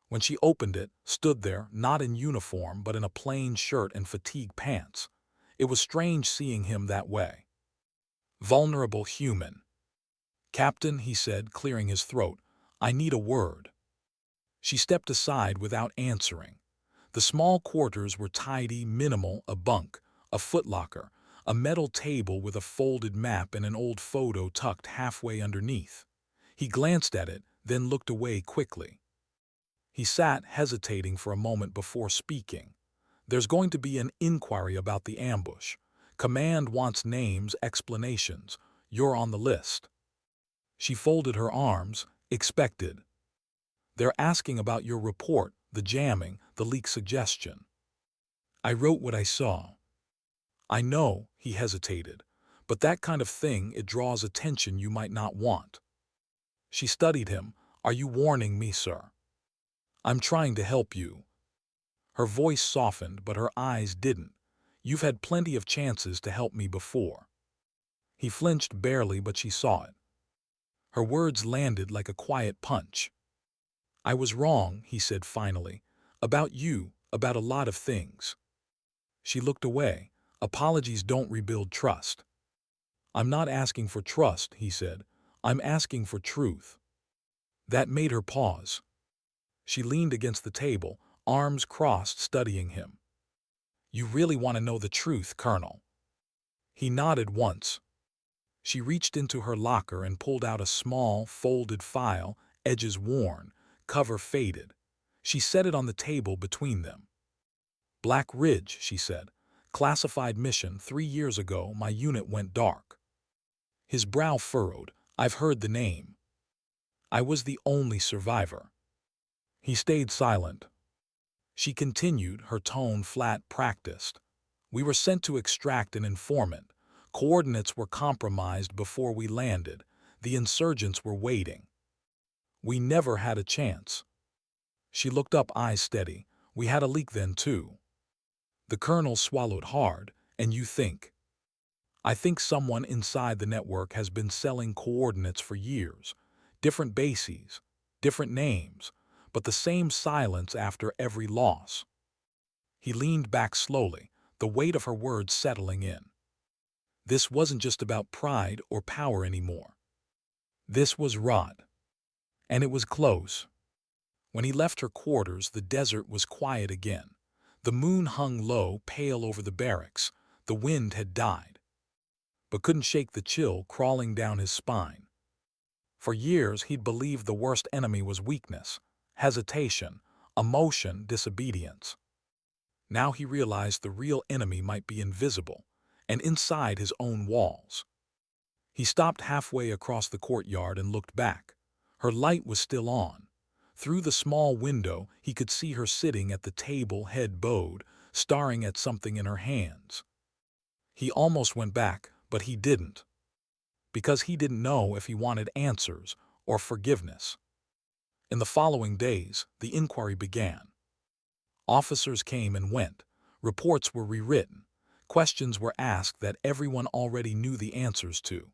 When she opened it, stood there, not in uniform but in a plain shirt and fatigue pants. It was strange seeing him that way. Vulnerable, human. "Captain," he said, clearing his throat, "I need a word." She stepped aside without answering. The small quarters were tidy, minimal, a bunk, a footlocker, a metal table with a folded map and an old photo tucked halfway underneath. He glanced at it, then looked away quickly. He sat, hesitating for a moment before speaking. "There's going to be an inquiry about the ambush. Command wants names, explanations. You're on the list." She folded her arms, expected. "They're asking about your report, the jamming, the leak suggestion." "I wrote what I saw." "I know," he hesitated, "but that kind of thing, it draws attention you might not want." She studied him. "Are you warning me, sir?" "I'm trying to help you." Her voice softened, but her eyes didn't. "You've had plenty of chances to help me before." He flinched barely, but she saw it. Her words landed like a quiet punch. "I was wrong," he said finally. "About you, about a lot of things." She looked away. "Apologies don't rebuild trust." "I'm not asking for trust," he said. "I'm asking for truth." That made her pause. She leaned against the table, arms crossed, studying him. "You really want to know the truth, Colonel?" He nodded once. She reached into her locker and pulled out a small, folded file, edges worn, cover faded. She set it on the table between them. "Black Ridge," she said. "Classified mission. 3 years ago, my unit went dark." His brow furrowed. "I've heard the name." "I was the only survivor." He stayed silent. She continued, her tone flat, practiced. "We were sent to extract an informant. Coordinates were compromised before we landed. The insurgents were waiting. We never had a chance." She looked up, eyes steady. "We had a leak then, too." The colonel swallowed hard. "And you think?" "I think someone inside the network has been selling coordinates for years. Different bases, different names, but the same silence after every loss." He leaned back slowly, the weight of her words settling in. This wasn't just about pride or power anymore. This was rot. And it was close. When he left her quarters, the desert was quiet again. The moon hung low, pale over the barracks. The wind had died, but couldn't shake the chill crawling down his spine. For years he'd believed the worst enemy was weakness, hesitation, emotion, disobedience. Now he realized the real enemy might be invisible, and inside his own walls. He stopped halfway across the courtyard and looked back. Her light was still on. Through the small window he could see her sitting at the table, head bowed, staring at something in her hands. He almost went back, but he didn't. Because he didn't know if he wanted answers or forgiveness. In the following days, the inquiry began. Officers came and went. Reports were rewritten. Questions were asked that everyone already knew the answers to.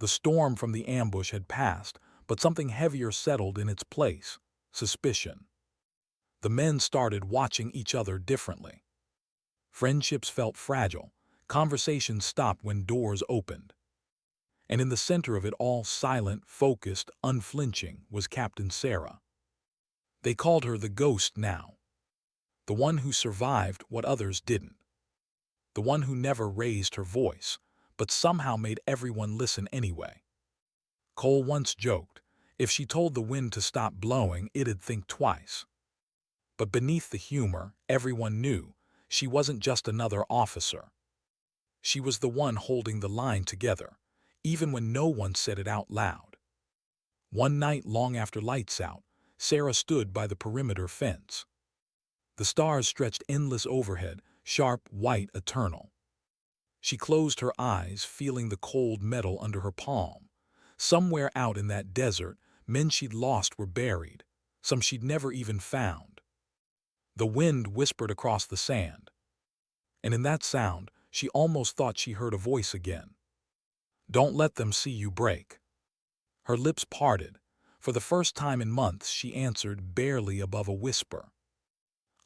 The storm from the ambush had passed, but something heavier settled in its place: suspicion. The men started watching each other differently. Friendships felt fragile. Conversations stopped when doors opened. And in the center of it all, silent, focused, unflinching, was Captain Sarah. They called her the ghost now. The one who survived what others didn't. The one who never raised her voice, but somehow made everyone listen anyway. Cole once joked, if she told the wind to stop blowing, it'd think twice. But beneath the humor, everyone knew she wasn't just another officer. She was the one holding the line together, even when no one said it out loud. One night long after lights out, Sarah stood by the perimeter fence. The stars stretched endless overhead, sharp, white, eternal. She closed her eyes, feeling the cold metal under her palm. Somewhere out in that desert, men she'd lost were buried, some she'd never even found. The wind whispered across the sand, and in that sound, she almost thought she heard a voice again. Don't let them see you break. Her lips parted. For the first time in months, she answered barely above a whisper.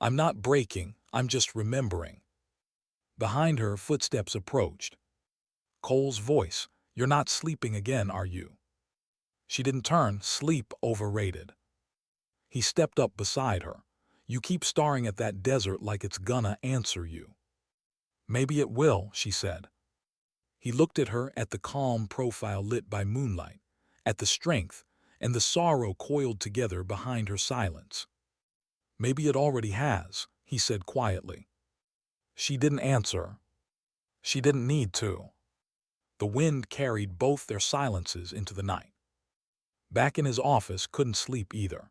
I'm not breaking, I'm just remembering. Behind her, footsteps approached. Cole's voice, you're not sleeping again, are you? She didn't turn. Sleep overrated. He stepped up beside her. You keep staring at that desert like it's gonna answer you. Maybe it will, she said. He looked at her, at the calm profile lit by moonlight, at the strength and the sorrow coiled together behind her silence. Maybe it already has, he said quietly. She didn't answer. She didn't need to. The wind carried both their silences into the night. Back in his office, couldn't sleep either.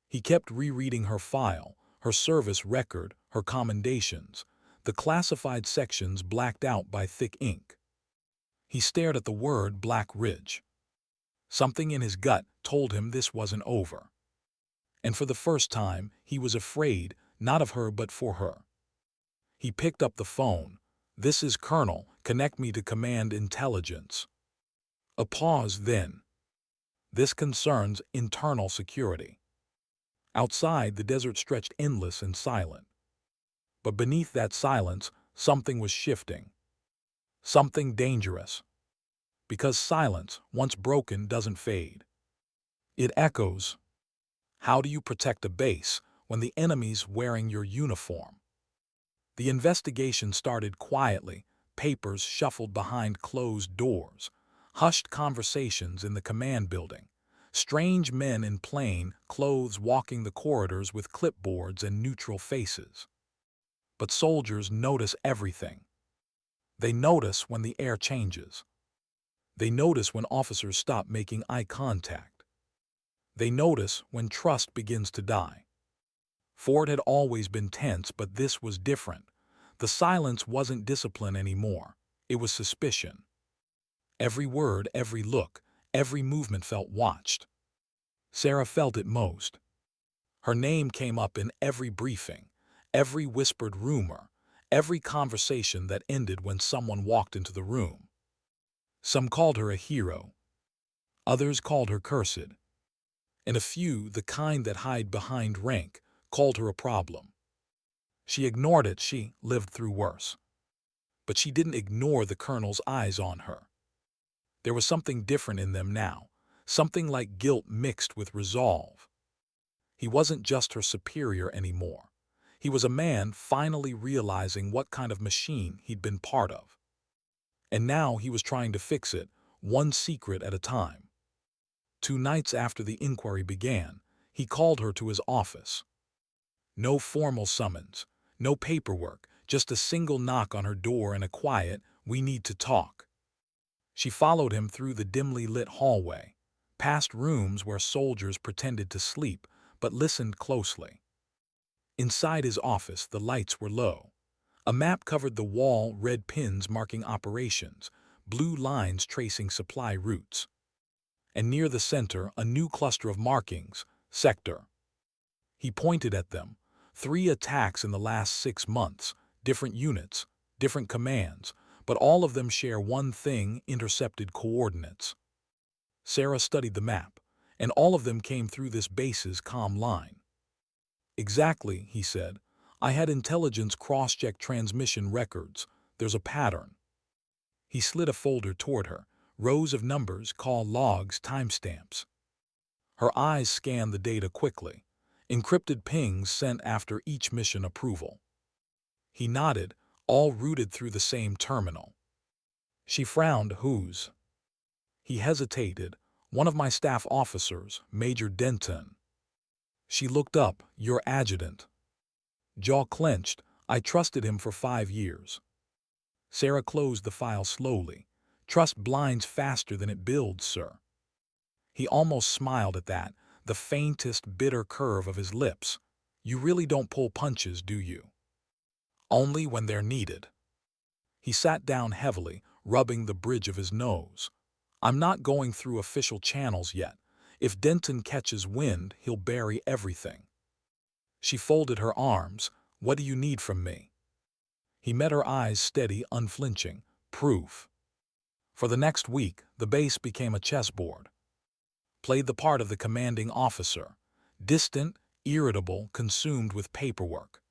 He kept rereading her file, her service record, her commendations, the classified sections blacked out by thick ink. He stared at the word Black Ridge. Something in his gut told him this wasn't over. And for the first time, he was afraid, not of her but for her. He picked up the phone. This is Colonel, connect me to Command Intelligence. A pause then. This concerns internal security. Outside, the desert stretched endless and silent. But beneath that silence, something was shifting. Something dangerous. Because silence, once broken, doesn't fade. It echoes. How do you protect a base when the enemy's wearing your uniform? The investigation started quietly, papers shuffled behind closed doors, hushed conversations in the command building, strange men in plain clothes walking the corridors with clipboards and neutral faces. But soldiers notice everything. They notice when the air changes. They notice when officers stop making eye contact. They notice when trust begins to die. Fort had always been tense, but this was different. The silence wasn't discipline anymore. It was suspicion. Every word, every look, every movement felt watched. Sarah felt it most. Her name came up in every briefing, every whispered rumor, every conversation that ended when someone walked into the room. Some called her a hero. Others called her cursed. And a few, the kind that hide behind rank, called her a problem. She ignored it. She lived through worse. But she didn't ignore the colonel's eyes on her. There was something different in them now, something like guilt mixed with resolve. He wasn't just her superior anymore. He was a man finally realizing what kind of machine he'd been part of. And now he was trying to fix it, one secret at a time. 2 nights after the inquiry began, he called her to his office. No formal summons, no paperwork, just a single knock on her door and a quiet, "We need to talk." She followed him through the dimly lit hallway, past rooms where soldiers pretended to sleep but listened closely. Inside his office, the lights were low. A map covered the wall, red pins marking operations, blue lines tracing supply routes. And near the center, a new cluster of markings, sector. He pointed at them. 3 attacks in the last 6 months, different units, different commands, but all of them share one thing: intercepted coordinates. Sarah studied the map, and all of them came through this base's comm line. Exactly, he said. I had intelligence cross-check transmission records. There's a pattern. He slid a folder toward her, rows of numbers, call logs, timestamps. Her eyes scanned the data quickly, encrypted pings sent after each mission approval. He nodded, all routed through the same terminal. She frowned. Whose? He hesitated. One of my staff officers, Major Denton. She looked up. Your adjutant. Jaw clenched. I trusted him for 5 years. Sarah closed the file slowly. Trust blinds faster than it builds, sir. He almost smiled at that, the faintest bitter curve of his lips. You really don't pull punches, do you? Only when they're needed. He sat down heavily, rubbing the bridge of his nose. I'm not going through official channels yet. If Denton catches wind, he'll bury everything. She folded her arms. What do you need from me? He met her eyes steady, unflinching. Proof. For the next week, the base became a chessboard. Played the part of the commanding officer. Distant, irritable, consumed with paperwork.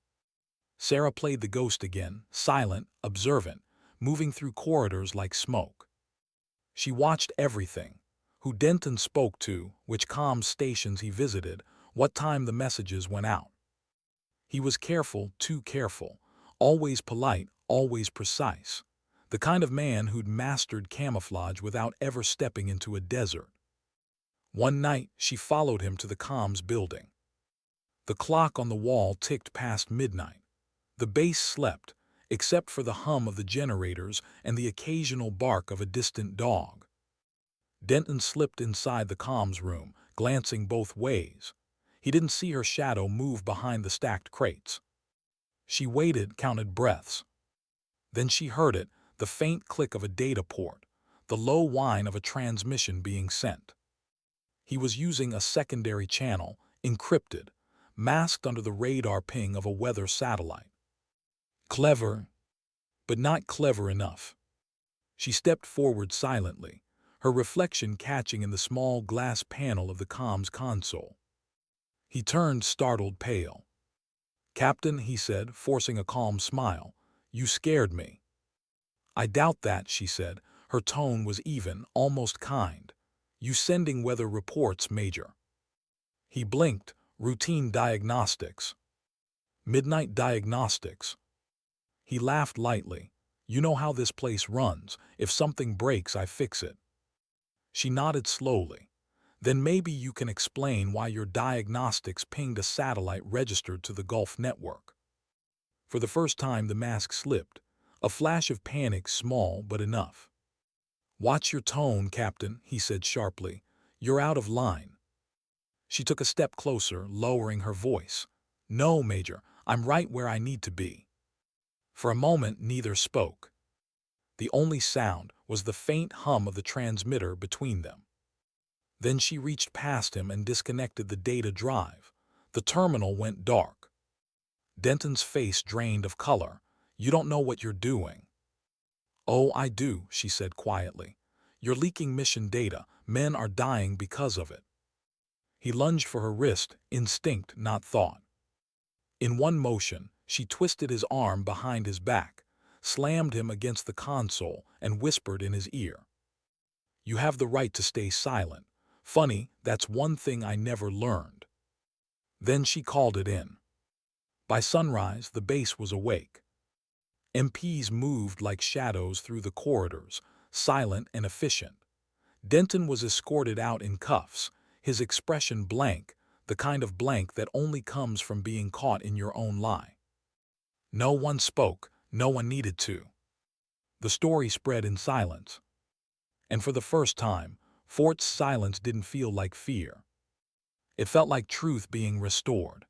Sarah played the ghost again, silent, observant, moving through corridors like smoke. She watched everything. Who Denton spoke to, which comm stations he visited, what time the messages went out. He was careful, too careful, always polite, always precise. The kind of man who'd mastered camouflage without ever stepping into a desert. One night, she followed him to the comms building. The clock on the wall ticked past midnight. The base slept, except for the hum of the generators and the occasional bark of a distant dog. Denton slipped inside the comms room, glancing both ways. He didn't see her shadow move behind the stacked crates. She waited, counted breaths. Then she heard it, the faint click of a data port, the low whine of a transmission being sent. He was using a secondary channel, encrypted, masked under the radar ping of a weather satellite. Clever, but not clever enough. She stepped forward silently, her reflection catching in the small glass panel of the comms console. He turned, startled, pale. Captain, he said, forcing a calm smile, you scared me. I doubt that, she said. Her tone was even, almost kind. You sending weather reports, Major? He blinked. Routine diagnostics. Midnight diagnostics. He laughed lightly. You know how this place runs. If something breaks, I fix it. She nodded slowly. Then maybe you can explain why your diagnostics pinged a satellite registered to the Gulf network. For the first time, the mask slipped. A flash of panic, small but enough. Watch your tone, Captain, he said sharply. You're out of line. She took a step closer, lowering her voice. No, Major, I'm right where I need to be. For a moment, neither spoke. The only sound was the faint hum of the transmitter between them. Then she reached past him and disconnected the data drive. The terminal went dark. Denton's face drained of color. You don't know what you're doing. Oh, I do, she said quietly. You're leaking mission data. Men are dying because of it. He lunged for her wrist, instinct, not thought. In one motion, she twisted his arm behind his back, slammed him against the console, and whispered in his ear. You have the right to stay silent. Funny, that's one thing I never learned. Then she called it in. By sunrise, the base was awake. MPs moved like shadows through the corridors, silent and efficient. Denton was escorted out in cuffs, his expression blank, the kind of blank that only comes from being caught in your own lie. No one spoke, no one needed to. The story spread in silence. And for the first time, Fort's silence didn't feel like fear. It felt like truth being restored.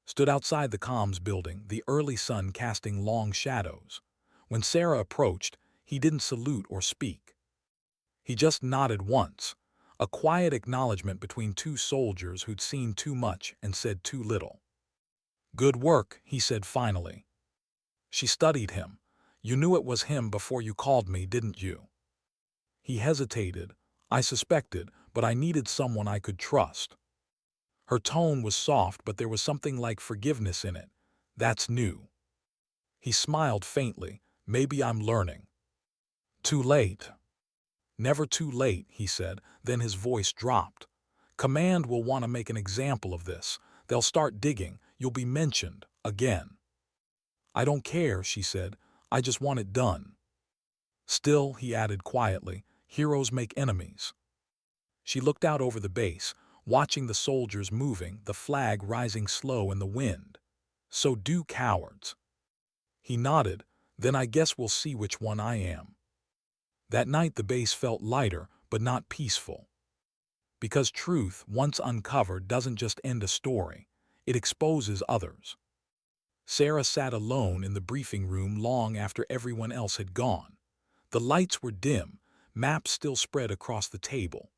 Stood outside the comms building, the early sun casting long shadows. When Sarah approached, he didn't salute or speak. He just nodded once, a quiet acknowledgement between two soldiers who'd seen too much and said too little. Good work, he said finally. She studied him. You knew it was him before you called me, didn't you? He hesitated. I suspected, but I needed someone I could trust. Her tone was soft, but there was something like forgiveness in it. That's new. He smiled faintly. Maybe I'm learning. Too late. Never too late, he said, then his voice dropped. Command will want to make an example of this. They'll start digging. You'll be mentioned. Again. I don't care, she said. I just want it done. Still, he added quietly, heroes make enemies. She looked out over the base, watching the soldiers moving, the flag rising slow in the wind. So do cowards. He nodded. Then I guess we'll see which one I am. That night the base felt lighter, but not peaceful. Because truth, once uncovered, doesn't just end a story. It exposes others. Sarah sat alone in the briefing room long after everyone else had gone. The lights were dim, maps still spread across the table.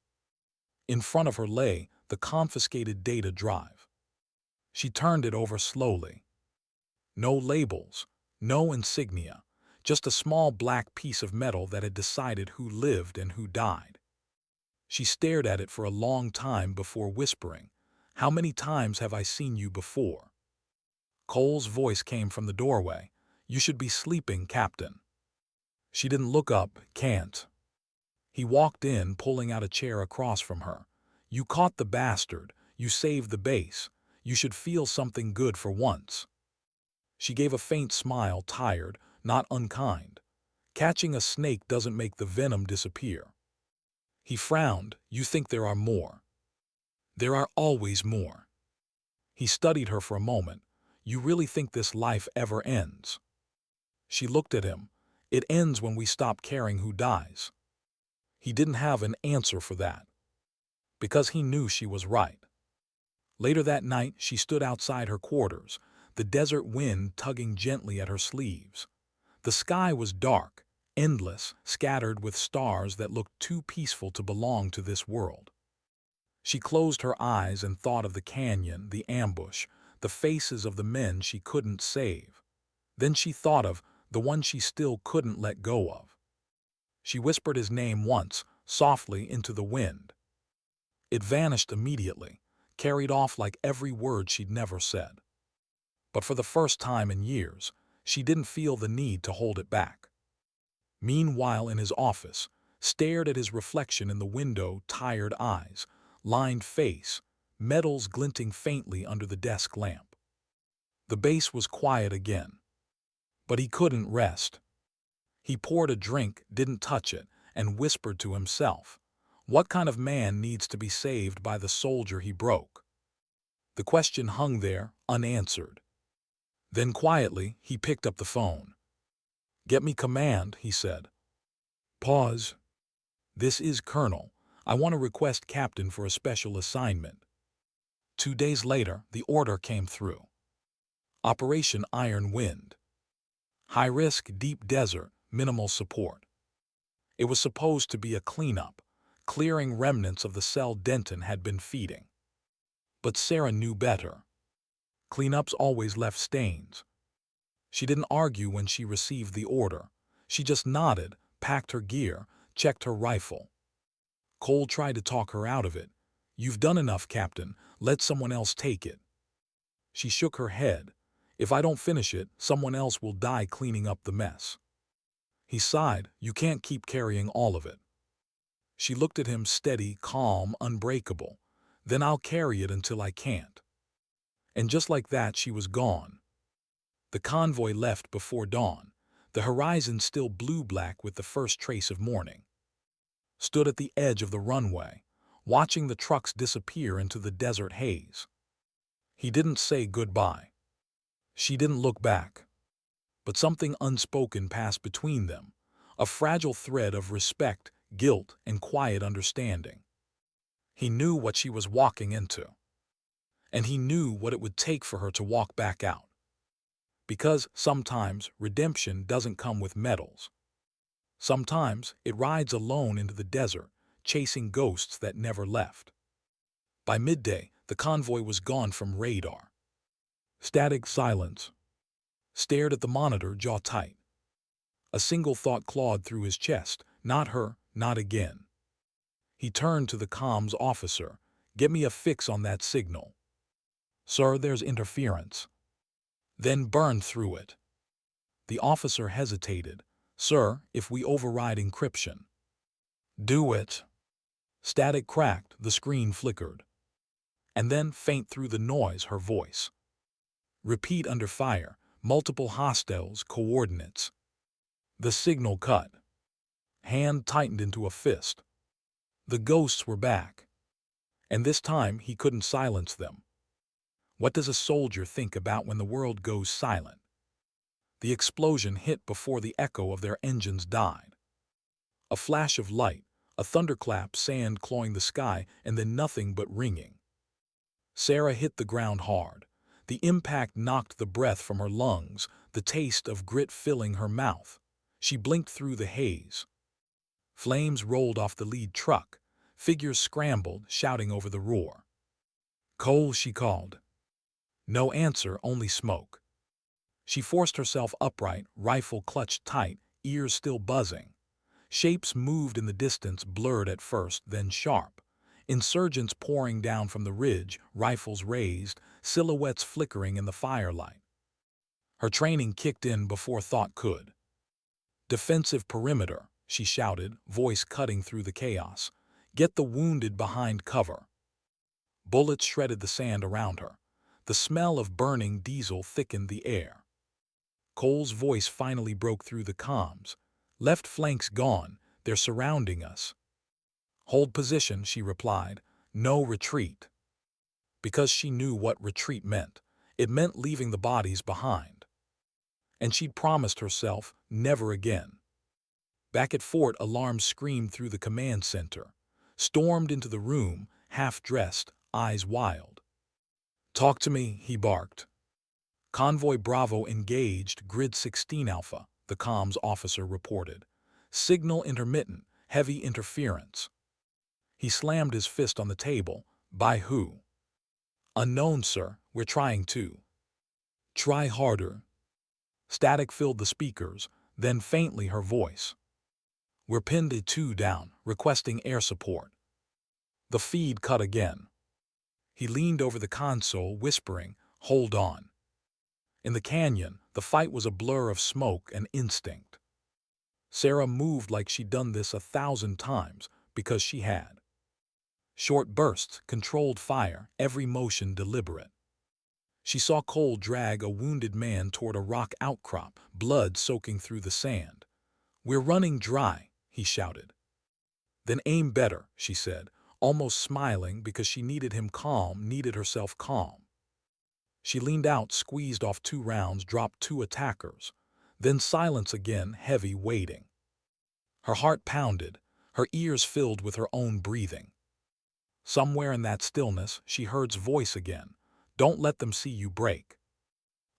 In front of her lay the confiscated data drive. She turned it over slowly. No labels, no insignia, just a small black piece of metal that had decided who lived and who died. She stared at it for a long time before whispering, "How many times have I seen you before?" Cole's voice came from the doorway. "You should be sleeping, Captain." She didn't look up. "Can't." He walked in, pulling out a chair across from her. "You caught the bastard. You saved the base. You should feel something good for once." She gave a faint smile, tired, not unkind. Catching a snake doesn't make the venom disappear. He frowned. "You think there are more?" "There are always more." He studied her for a moment. "You really think this life ever ends?" She looked at him. "It ends when we stop caring who dies." He didn't have an answer for that, because he knew she was right. Later that night, she stood outside her quarters, the desert wind tugging gently at her sleeves. The sky was dark, endless, scattered with stars that looked too peaceful to belong to this world. She closed her eyes and thought of the canyon, the ambush, the faces of the men she couldn't save. Then she thought of the one she still couldn't let go of. She whispered his name once, softly into the wind. It vanished immediately, carried off like every word she'd never said. But for the first time in years, she didn't feel the need to hold it back. Meanwhile, in his office, stared at his reflection in the window, tired eyes, lined face, metals glinting faintly under the desk lamp. The base was quiet again. But he couldn't rest. He poured a drink, didn't touch it, and whispered to himself, "What kind of man needs to be saved by the soldier he broke?" The question hung there, unanswered. Then quietly, he picked up the phone. "Get me command," he said. Pause. "This is Colonel. I want to request Captain for a special assignment." 2 days later, the order came through. Operation Iron Wind. High risk, deep desert, minimal support. It was supposed to be a cleanup, clearing remnants of the cell Denton had been feeding. But Sarah knew better. Cleanups always left stains. She didn't argue when she received the order. She just nodded, packed her gear, checked her rifle. Cole tried to talk her out of it. "You've done enough, Captain. Let someone else take it." She shook her head. "If I don't finish it, someone else will die cleaning up the mess." He sighed. "You can't keep carrying all of it." She looked at him, steady, calm, unbreakable. "Then I'll carry it until I can't." And just like that, she was gone. The convoy left before dawn, the horizon still blue-black with the first trace of morning. Stood at the edge of the runway, watching the trucks disappear into the desert haze. He didn't say goodbye. She didn't look back. But something unspoken passed between them, a fragile thread of respect, guilt, and quiet understanding. He knew what she was walking into. And he knew what it would take for her to walk back out. Because sometimes redemption doesn't come with medals. Sometimes it rides alone into the desert, chasing ghosts that never left. By midday, the convoy was gone from radar. Static silence. Stared at the monitor, jaw tight. A single thought clawed through his chest. Not her, not again. He turned to the comms officer. Get me a fix on that signal. Sir, there's interference. Then burn through it. The officer hesitated. Sir, if we override encryption. Do it. Static cracked, the screen flickered. And then, faint through the noise, her voice. Repeat under fire, multiple hostiles, coordinates. The signal cut. Hand tightened into a fist. The ghosts were back. And this time he couldn't silence them. What does a soldier think about when the world goes silent? The explosion hit before the echo of their engines died. A flash of light, a thunderclap, sand clawing the sky, and then nothing but ringing. Sarah hit the ground hard. The impact knocked the breath from her lungs, the taste of grit filling her mouth. She blinked through the haze. Flames rolled off the lead truck. Figures scrambled, shouting over the roar. Cole, she called. No answer, only smoke. She forced herself upright, rifle clutched tight, ears still buzzing. Shapes moved in the distance, blurred at first, then sharp. Insurgents pouring down from the ridge, rifles raised, silhouettes flickering in the firelight. Her training kicked in before thought could. Defensive perimeter, she shouted, voice cutting through the chaos. Get the wounded behind cover. Bullets shredded the sand around her. The smell of burning diesel thickened the air. Cole's voice finally broke through the comms. Left flank's gone, they're surrounding us. Hold position, she replied. No retreat. Because she knew what retreat meant. It meant leaving the bodies behind. And she'd promised herself, never again. Back at Fort, alarms screamed through the command center. Stormed into the room, half-dressed, eyes wild. Talk to me, he barked. Convoy Bravo engaged, Grid 16 Alpha, the comms officer reported. Signal intermittent, heavy interference. He slammed his fist on the table. By who? Unknown, sir. We're trying to. Try harder. Static filled the speakers, then faintly her voice. We're pinned at 2 down, requesting air support. The feed cut again. He leaned over the console, whispering, hold on. In the canyon, the fight was a blur of smoke and instinct. Sarah moved like she'd done this 1,000 times, because she had. Short bursts, controlled fire, every motion deliberate. She saw Cole drag a wounded man toward a rock outcrop, blood soaking through the sand. We're running dry, he shouted. Then aim better, she said, almost smiling because she needed him calm, needed herself calm. She leaned out, squeezed off 2 rounds, dropped 2 attackers. Then silence again, heavy, waiting. Her heart pounded, her ears filled with her own breathing. Somewhere in that stillness, she heard's voice again. Don't let them see you break.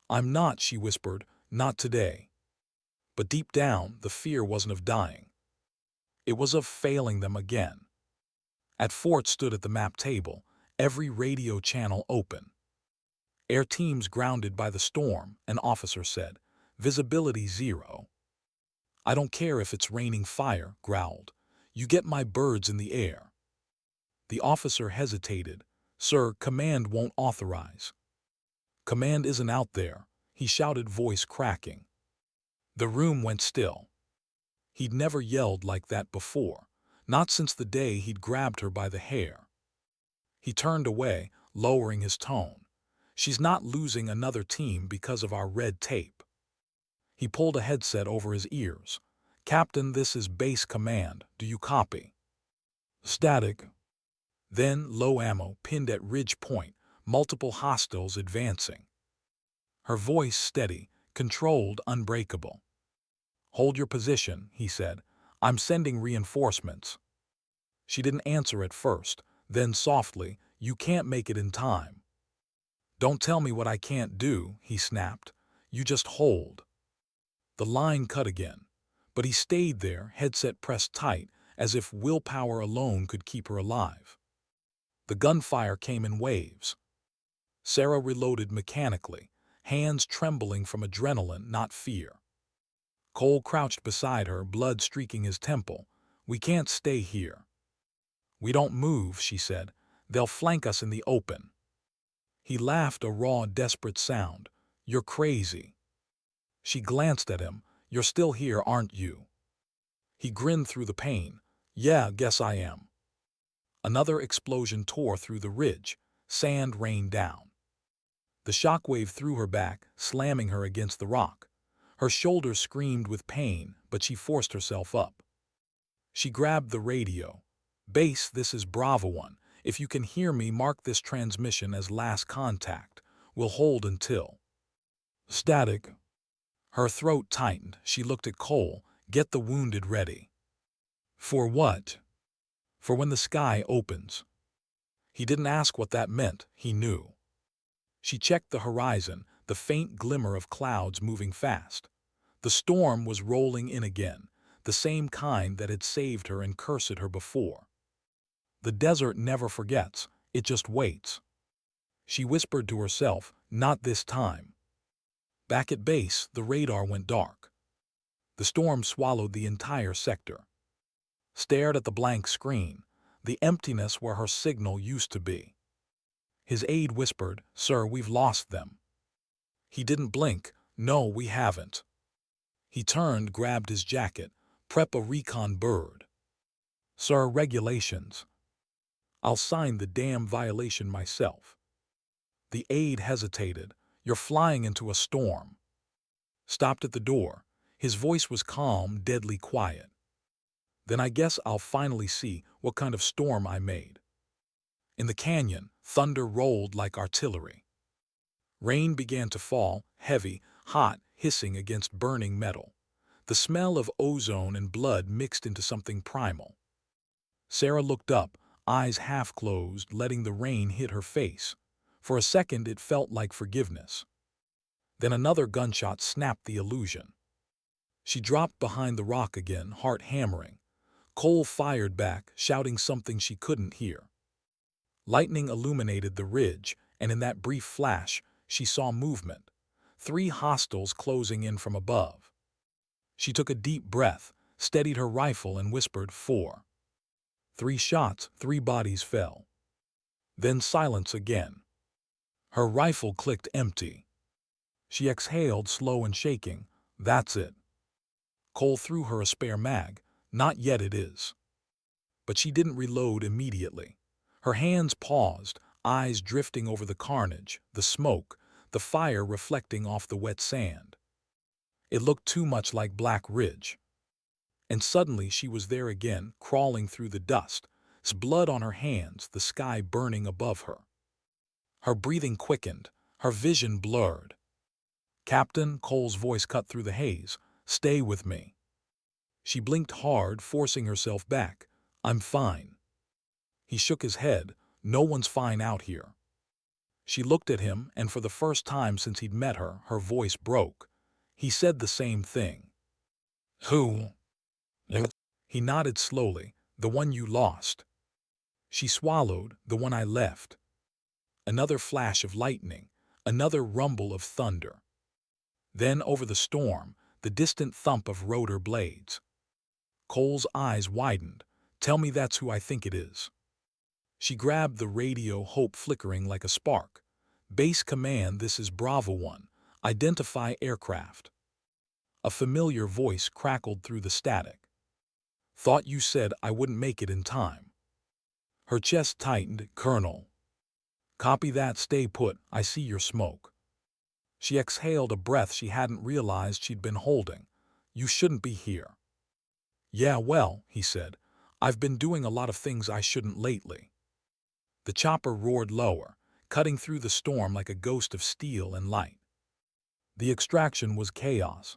I'm not, she whispered, not today. But deep down, the fear wasn't of dying. It was of failing them again. At Fort stood at the map table, every radio channel open. Air teams grounded by the storm, an officer said. Visibility 0. I don't care if it's raining fire, growled. You get my birds in the air. The officer hesitated. Sir, command won't authorize. Command isn't out there, he shouted, voice cracking. The room went still. He'd never yelled like that before, not since the day he'd grabbed her by the hair. He turned away, lowering his tone. She's not losing another team because of our red tape. He pulled a headset over his ears. Captain, this is base command. Do you copy? Static. Then, low ammo, pinned at ridge point, multiple hostiles advancing. Her voice steady, controlled, unbreakable. Hold your position, he said. I'm sending reinforcements. She didn't answer at first, then softly, you can't make it in time. Don't tell me what I can't do, he snapped. You just hold. The line cut again, but he stayed there, headset pressed tight, as if willpower alone could keep her alive. The gunfire came in waves. Sarah reloaded mechanically, hands trembling from adrenaline, not fear. Cole crouched beside her, blood streaking his temple. "We can't stay here." "We don't move," she said. "They'll flank us in the open." He laughed, a raw, desperate sound. "You're crazy." She glanced at him. "You're still here, aren't you?" He grinned through the pain. "Yeah, guess I am." Another explosion tore through the ridge. Sand rained down. The shockwave threw her back, slamming her against the rock. Her shoulders screamed with pain, but she forced herself up. She grabbed the radio. "Base, this is Bravo 1. If you can hear me, mark this transmission as last contact. We'll hold until." "Static." Her throat tightened. She looked at Cole. "Get the wounded ready." "For what?" "For when the sky opens." He didn't ask what that meant. He knew. She checked the horizon, the faint glimmer of clouds moving fast. The storm was rolling in again, the same kind that had saved her and cursed her before. The desert never forgets, it just waits. She whispered to herself, "Not this time." Back at base, the radar went dark. The storm swallowed the entire sector. Stared at the blank screen, the emptiness where her signal used to be. His aide whispered, "Sir, we've lost them." He didn't blink. "No, we haven't." He turned, grabbed his jacket. "Prep a recon bird." "Sir, regulations." "I'll sign the damn violation myself." The aide hesitated. "You're flying into a storm." Stopped at the door. His voice was calm, deadly quiet. "Then I guess I'll finally see what kind of storm I made." In the canyon, thunder rolled like artillery. Rain began to fall, heavy, hot, hissing against burning metal. The smell of ozone and blood mixed into something primal. Sarah looked up, eyes half closed, letting the rain hit her face. For a second it felt like forgiveness. Then another gunshot snapped the illusion. She dropped behind the rock again, heart hammering. Cole fired back, shouting something she couldn't hear. Lightning illuminated the ridge, and in that brief flash, she saw movement. 3 hostiles closing in from above. She took a deep breath, steadied her rifle, and whispered, "4." 3 shots, 3 bodies fell. Then silence again. Her rifle clicked empty. She exhaled, slow and shaking. "That's it." Cole threw her a spare mag. "Not yet, it is." But she didn't reload immediately. Her hands paused, eyes drifting over the carnage, the smoke, the fire reflecting off the wet sand. It looked too much like Black Ridge. And suddenly she was there again, crawling through the dust, blood on her hands, the sky burning above her. Her breathing quickened, her vision blurred. "Captain," Cole's voice cut through the haze, "stay with me." She blinked hard, forcing herself back. "I'm fine." He shook his head. "No one's fine out here." She looked at him, and for the first time since he'd met her, her voice broke. He said the same thing. "Who?" He nodded slowly. "The one you lost." She swallowed. "The one I left." Another flash of lightning, another rumble of thunder. Then over the storm, the distant thump of rotor blades. Cole's eyes widened. "Tell me that's who I think it is." She grabbed the radio, hope flickering like a spark. "Base command, this is Bravo 1. Identify aircraft." A familiar voice crackled through the static. "Thought you said I wouldn't make it in time." Her chest tightened. "Colonel." "Copy that, stay put, I see your smoke." She exhaled, a breath she hadn't realized she'd been holding. "You shouldn't be here." "Yeah, well," he said, "I've been doing a lot of things I shouldn't lately." The chopper roared lower, cutting through the storm like a ghost of steel and light. The extraction was chaos.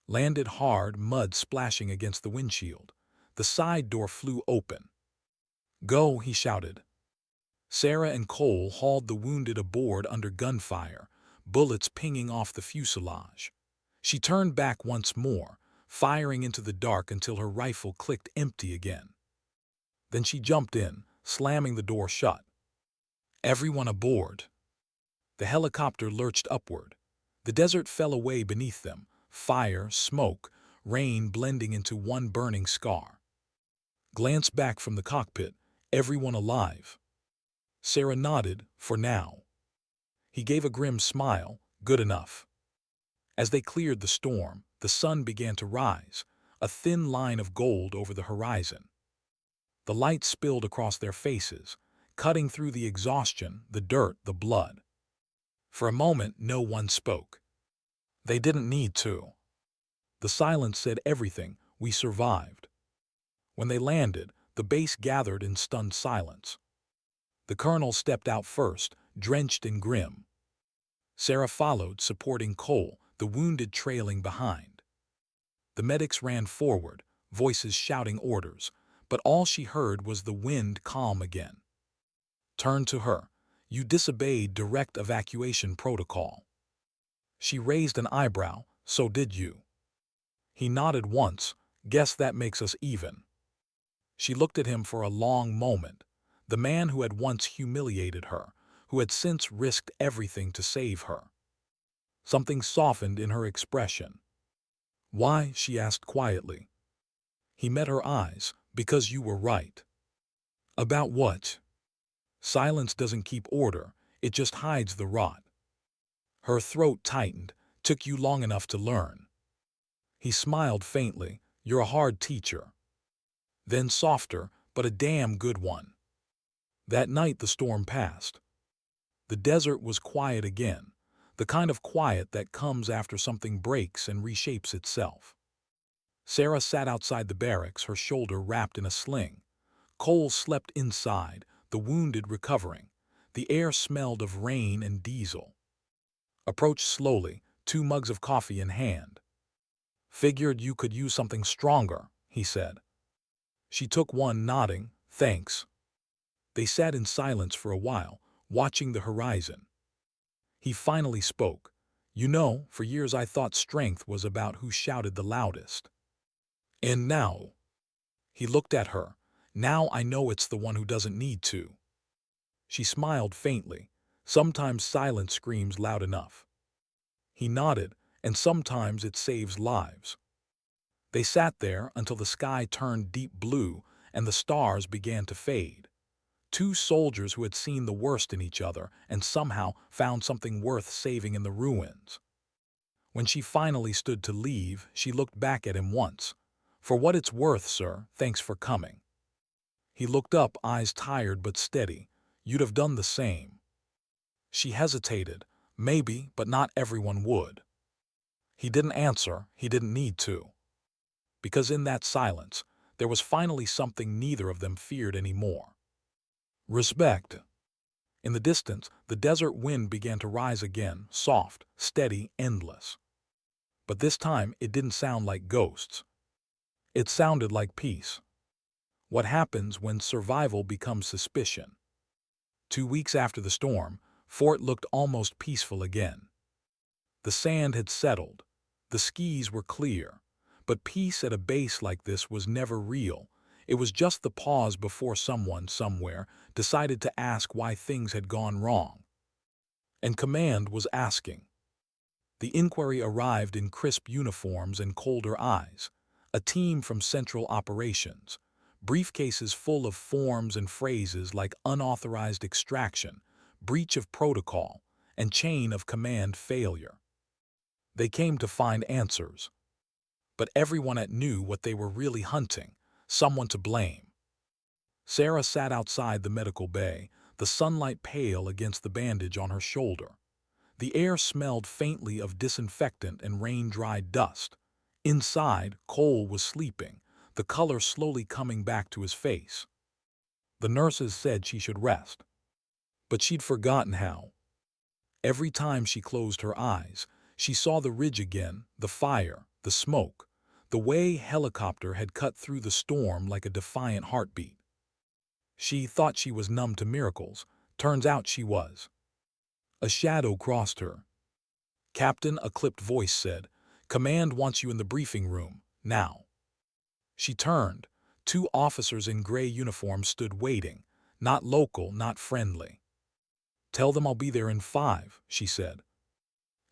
Landed hard, mud splashing against the windshield. The side door flew open. "Go," he shouted. Sarah and Cole hauled the wounded aboard under gunfire, bullets pinging off the fuselage. She turned back once more, firing into the dark until her rifle clicked empty again. Then she jumped in, slamming the door shut. "Everyone aboard." The helicopter lurched upward. The desert fell away beneath them, fire, smoke, rain blending into one burning scar. Glance back from the cockpit. Everyone alive. Sarah nodded, for now. He gave a grim smile. Good enough. As they cleared the storm, the sun began to rise, a thin line of gold over the horizon. The light spilled across their faces, cutting through the exhaustion, the dirt, the blood. For a moment, no one spoke. They didn't need to. The silence said everything. We survived. When they landed, the base gathered in stunned silence. The colonel stepped out first, drenched in grim. Sarah followed, supporting Cole, the wounded trailing behind. The medics ran forward, voices shouting orders, but all she heard was the wind calm again. Turned to her. You disobeyed direct evacuation protocol. She raised an eyebrow. So did you. He nodded once. Guess that makes us even. She looked at him for a long moment. The man who had once humiliated her, who had since risked everything to save her. Something softened in her expression. Why? She asked quietly. He met her eyes. Because you were right. About what? Silence doesn't keep order, it just hides the rot. Her throat tightened. Took you long enough to learn. He smiled faintly. You're a hard teacher. Then softer, but a damn good one. That night the storm passed. The desert was quiet again, the kind of quiet that comes after something breaks and reshapes itself. Sarah sat outside the barracks, her shoulder wrapped in a sling. Cole slept inside, the wounded recovering. The air smelled of rain and diesel. Approached slowly, 2 mugs of coffee in hand. Figured you could use something stronger, he said. She took one, nodding, thanks. They sat in silence for a while, watching the horizon. He finally spoke. You know, for years I thought strength was about who shouted the loudest. And now, he looked at her, now I know it's the one who doesn't need to. She smiled faintly. Sometimes silence screams loud enough. He nodded, and sometimes it saves lives. They sat there until the sky turned deep blue and the stars began to fade. 2 soldiers who had seen the worst in each other and somehow found something worth saving in the ruins. When she finally stood to leave, she looked back at him once. For what it's worth, sir, thanks for coming. He looked up, eyes tired but steady. You'd have done the same. She hesitated. Maybe, but not everyone would. He didn't answer. He didn't need to. Because in that silence, there was finally something neither of them feared anymore. Respect. In the distance, the desert wind began to rise again, soft, steady, endless. But this time, it didn't sound like ghosts. It sounded like peace. What happens when survival becomes suspicion? 2 weeks after the storm, Fort looked almost peaceful again. The sand had settled. The skis were clear. But peace at a base like this was never real. It was just the pause before someone, somewhere, decided to ask why things had gone wrong. And command was asking. The inquiry arrived in crisp uniforms and colder eyes. A team from Central Operations. Briefcases full of forms and phrases like unauthorized extraction, breach of protocol, and chain of command failure. They came to find answers. But everyone knew what they were really hunting, someone to blame. Sarah sat outside the medical bay, the sunlight pale against the bandage on her shoulder. The air smelled faintly of disinfectant and rain-dried dust. Inside, Cole was sleeping, the color slowly coming back to his face. The nurses said she should rest. But she'd forgotten how. Every time she closed her eyes, she saw the ridge again, the fire, the smoke, the way helicopter had cut through the storm like a defiant heartbeat. She thought she was numb to miracles. Turns out she was. A shadow crossed her. Captain, a clipped voice said, Command wants you in the briefing room, now. She turned. 2 officers in gray uniforms stood waiting, not local, not friendly. Tell them I'll be there in 5, she said.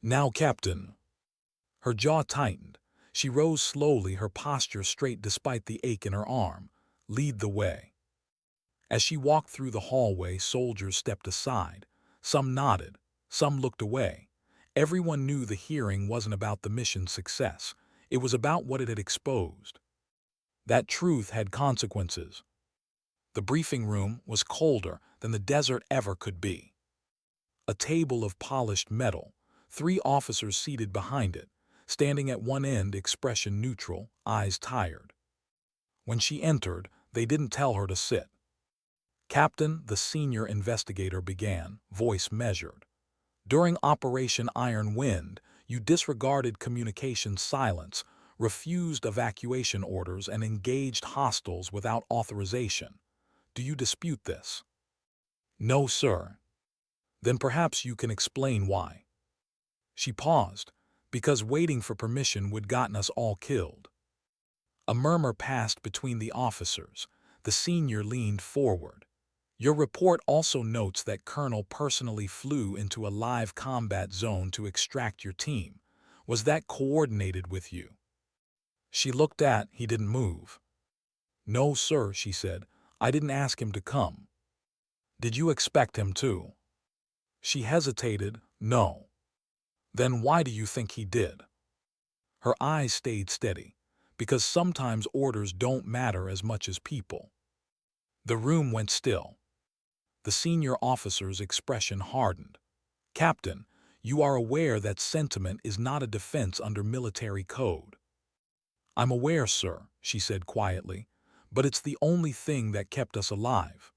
Now, Captain. Her jaw tightened. She rose slowly, her posture straight despite the ache in her arm. "Lead the way." As she walked through the hallway, soldiers stepped aside. Some nodded, some looked away. Everyone knew the hearing wasn't about the mission's success. It was about what it had exposed. That truth had consequences. The briefing room was colder than the desert ever could be. A table of polished metal, 3 officers seated behind it, standing at one end, expression neutral, eyes tired. When she entered, they didn't tell her to sit. "Captain," the senior investigator began, voice measured. "During Operation Iron Wind, you disregarded communication silence, refused evacuation orders, and engaged hostiles without authorization. Do you dispute this?" "No, sir." "Then perhaps you can explain why." She paused, "Because waiting for permission would gotten us all killed." A murmur passed between the officers. The senior leaned forward. "Your report also notes that Colonel personally flew into a live combat zone to extract your team. Was that coordinated with you?" She looked at, he didn't move. "No, sir," she said. "I didn't ask him to come." "Did you expect him to?" She hesitated. "No." "Then why do you think he did?" Her eyes stayed steady. "Because sometimes orders don't matter as much as people." The room went still. The senior officer's expression hardened. "Captain, you are aware that sentiment is not a defense under military code." "I'm aware, sir," she said quietly, "but it's the only thing that kept us alive."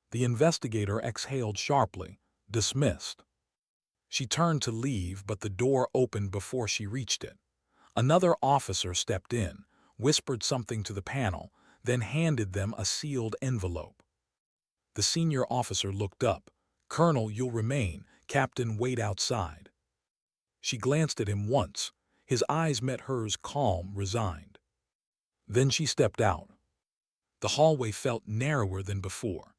The investigator exhaled sharply. "Dismissed." She turned to leave, but the door opened before she reached it. Another officer stepped in, whispered something to the panel, then handed them a sealed envelope. The senior officer looked up. "Colonel, you'll remain. Captain, wait outside." She glanced at him once. His eyes met hers, calm, resigned. Then she stepped out. The hallway felt narrower than before.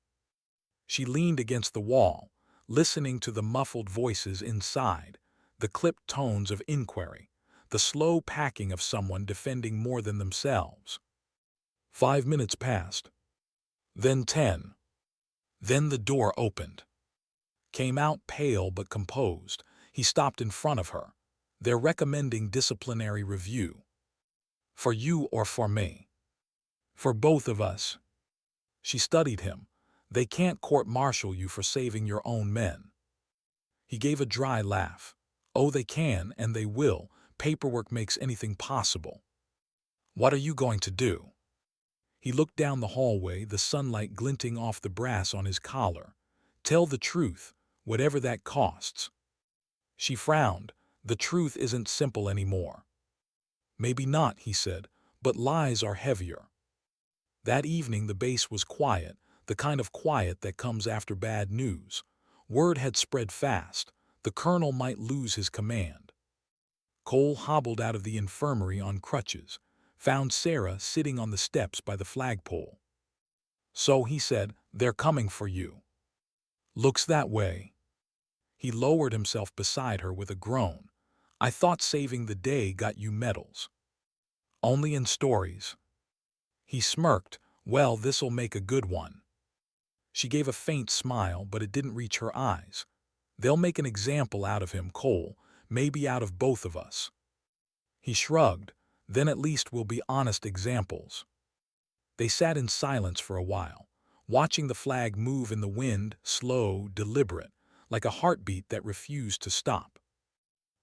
She leaned against the wall, listening to the muffled voices inside, the clipped tones of inquiry, the slow packing of someone defending more than themselves. 5 minutes passed. Then 10. Then the door opened. Came out pale but composed. He stopped in front of her. "They're recommending disciplinary review." "For you or for me?" "For both of us." She studied him. "They can't court-martial you for saving your own men." He gave a dry laugh. "Oh, they can, and they will. Paperwork makes anything possible." "What are you going to do?" He looked down the hallway, the sunlight glinting off the brass on his collar. "Tell the truth, whatever that costs." She frowned. "The truth isn't simple anymore." "Maybe not," he said, "but lies are heavier." That evening the base was quiet, the kind of quiet that comes after bad news. Word had spread fast. The colonel might lose his command. Cole hobbled out of the infirmary on crutches, found Sarah sitting on the steps by the flagpole. "So," he said, "they're coming for you." "Looks that way." He lowered himself beside her with a groan. "I thought saving the day got you medals." "Only in stories." He smirked. "Well, this'll make a good one." She gave a faint smile, but it didn't reach her eyes. "They'll make an example out of him, Cole, maybe out of both of us." He shrugged. "Then at least we'll be honest examples." They sat in silence for a while, watching the flag move in the wind, slow, deliberate, like a heartbeat that refused to stop.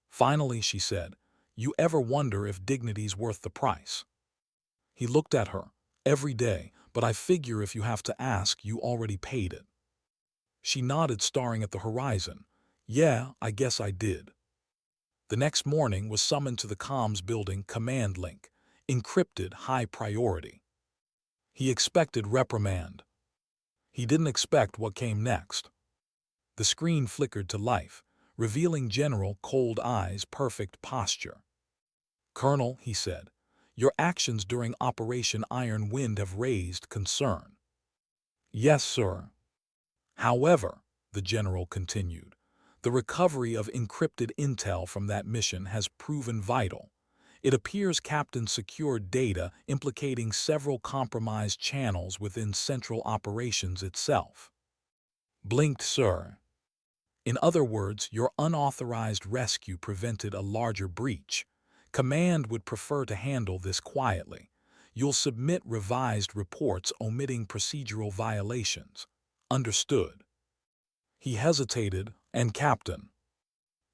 Finally she said, "You ever wonder if dignity's worth the price?" He looked at her. "Every day, but I figure if you have to ask, you already paid it." She nodded, staring at the horizon. "Yeah, I guess I did." The next morning was summoned to the comms building, command link, encrypted, high priority. He expected reprimand. He didn't expect what came next. The screen flickered to life, revealing General, cold eyes, perfect posture. "Colonel," he said, "your actions during Operation Iron Wind have raised concern." "Yes, sir." "However," the general continued, The recovery of encrypted intel from that mission has proven vital. It appears Captain secured data implicating several compromised channels within Central Operations itself. Blinked, sir. In other words, your unauthorized rescue prevented a larger breach. Command would prefer to handle this quietly. You'll submit revised reports omitting procedural violations. Understood. He hesitated, and Captain.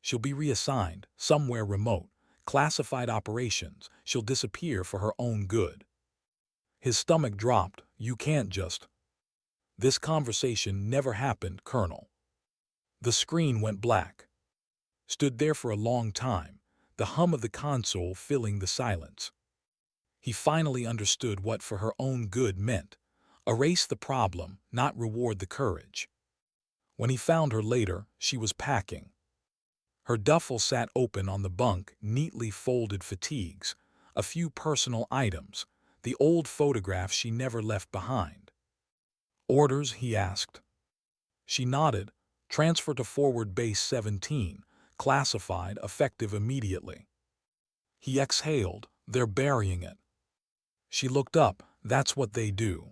She'll be reassigned, somewhere remote. Classified operations. She'll disappear for her own good. His stomach dropped. You can't just. This conversation never happened, Colonel. The screen went black. Stood there for a long time, the hum of the console filling the silence. He finally understood what for her own good meant. Erase the problem, not reward the courage. When he found her later, she was packing. Her duffel sat open on the bunk, neatly folded fatigues, a few personal items, the old photographs she never left behind. Orders, he asked. She nodded. Transfer to Forward Base 17, classified, effective immediately. He exhaled. They're burying it. She looked up. That's what they do.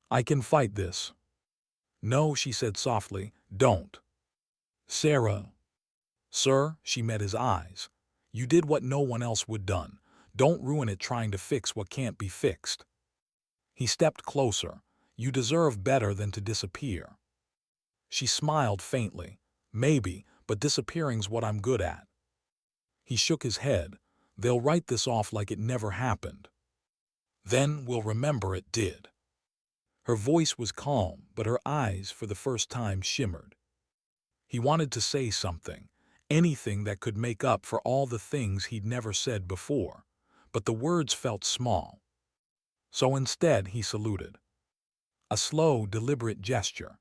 I can fight this. No, she said softly. Don't. Sarah. Sir, she met his eyes. You did what no one else would done. Don't ruin it trying to fix what can't be fixed. He stepped closer. You deserve better than to disappear. She smiled faintly. Maybe, but disappearing's what I'm good at. He shook his head. They'll write this off like it never happened. Then we'll remember it did. Her voice was calm, but her eyes, for the first time, shimmered. He wanted to say something, anything that could make up for all the things he'd never said before, but the words felt small. So instead, he saluted. A slow, deliberate gesture.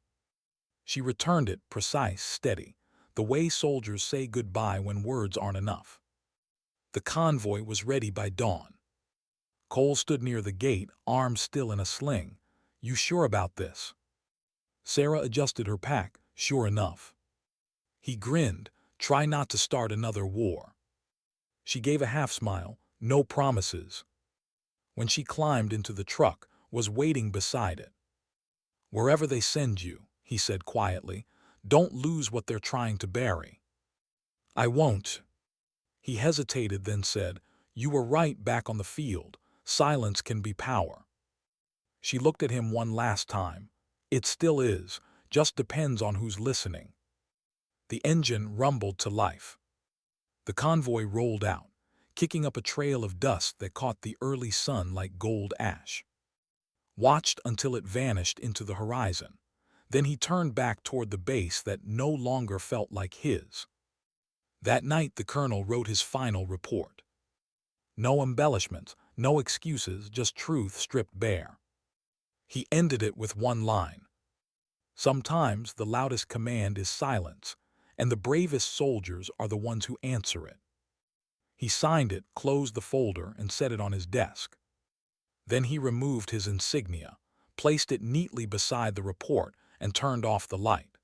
She returned it, precise, steady, the way soldiers say goodbye when words aren't enough. The convoy was ready by dawn. Cole stood near the gate, arms still in a sling. You sure about this? Sarah adjusted her pack. Sure enough. He grinned. Try not to start another war. She gave a half smile. No promises. When she climbed into the truck, was waiting beside it. Wherever they send you, he said quietly, don't lose what they're trying to bury. I won't. He hesitated, then said, you were right back on the field. Silence can be power. She looked at him one last time. It still is, just depends on who's listening. The engine rumbled to life. The convoy rolled out, kicking up a trail of dust that caught the early sun like gold ash. Watched until it vanished into the horizon. Then he turned back toward the base that no longer felt like his. That night the colonel wrote his final report. No embellishments, no excuses, just truth stripped bare. He ended it with one line. Sometimes the loudest command is silence, and the bravest soldiers are the ones who answer it. He signed it, closed the folder, and set it on his desk. Then he removed his insignia, placed it neatly beside the report, and turned off the light.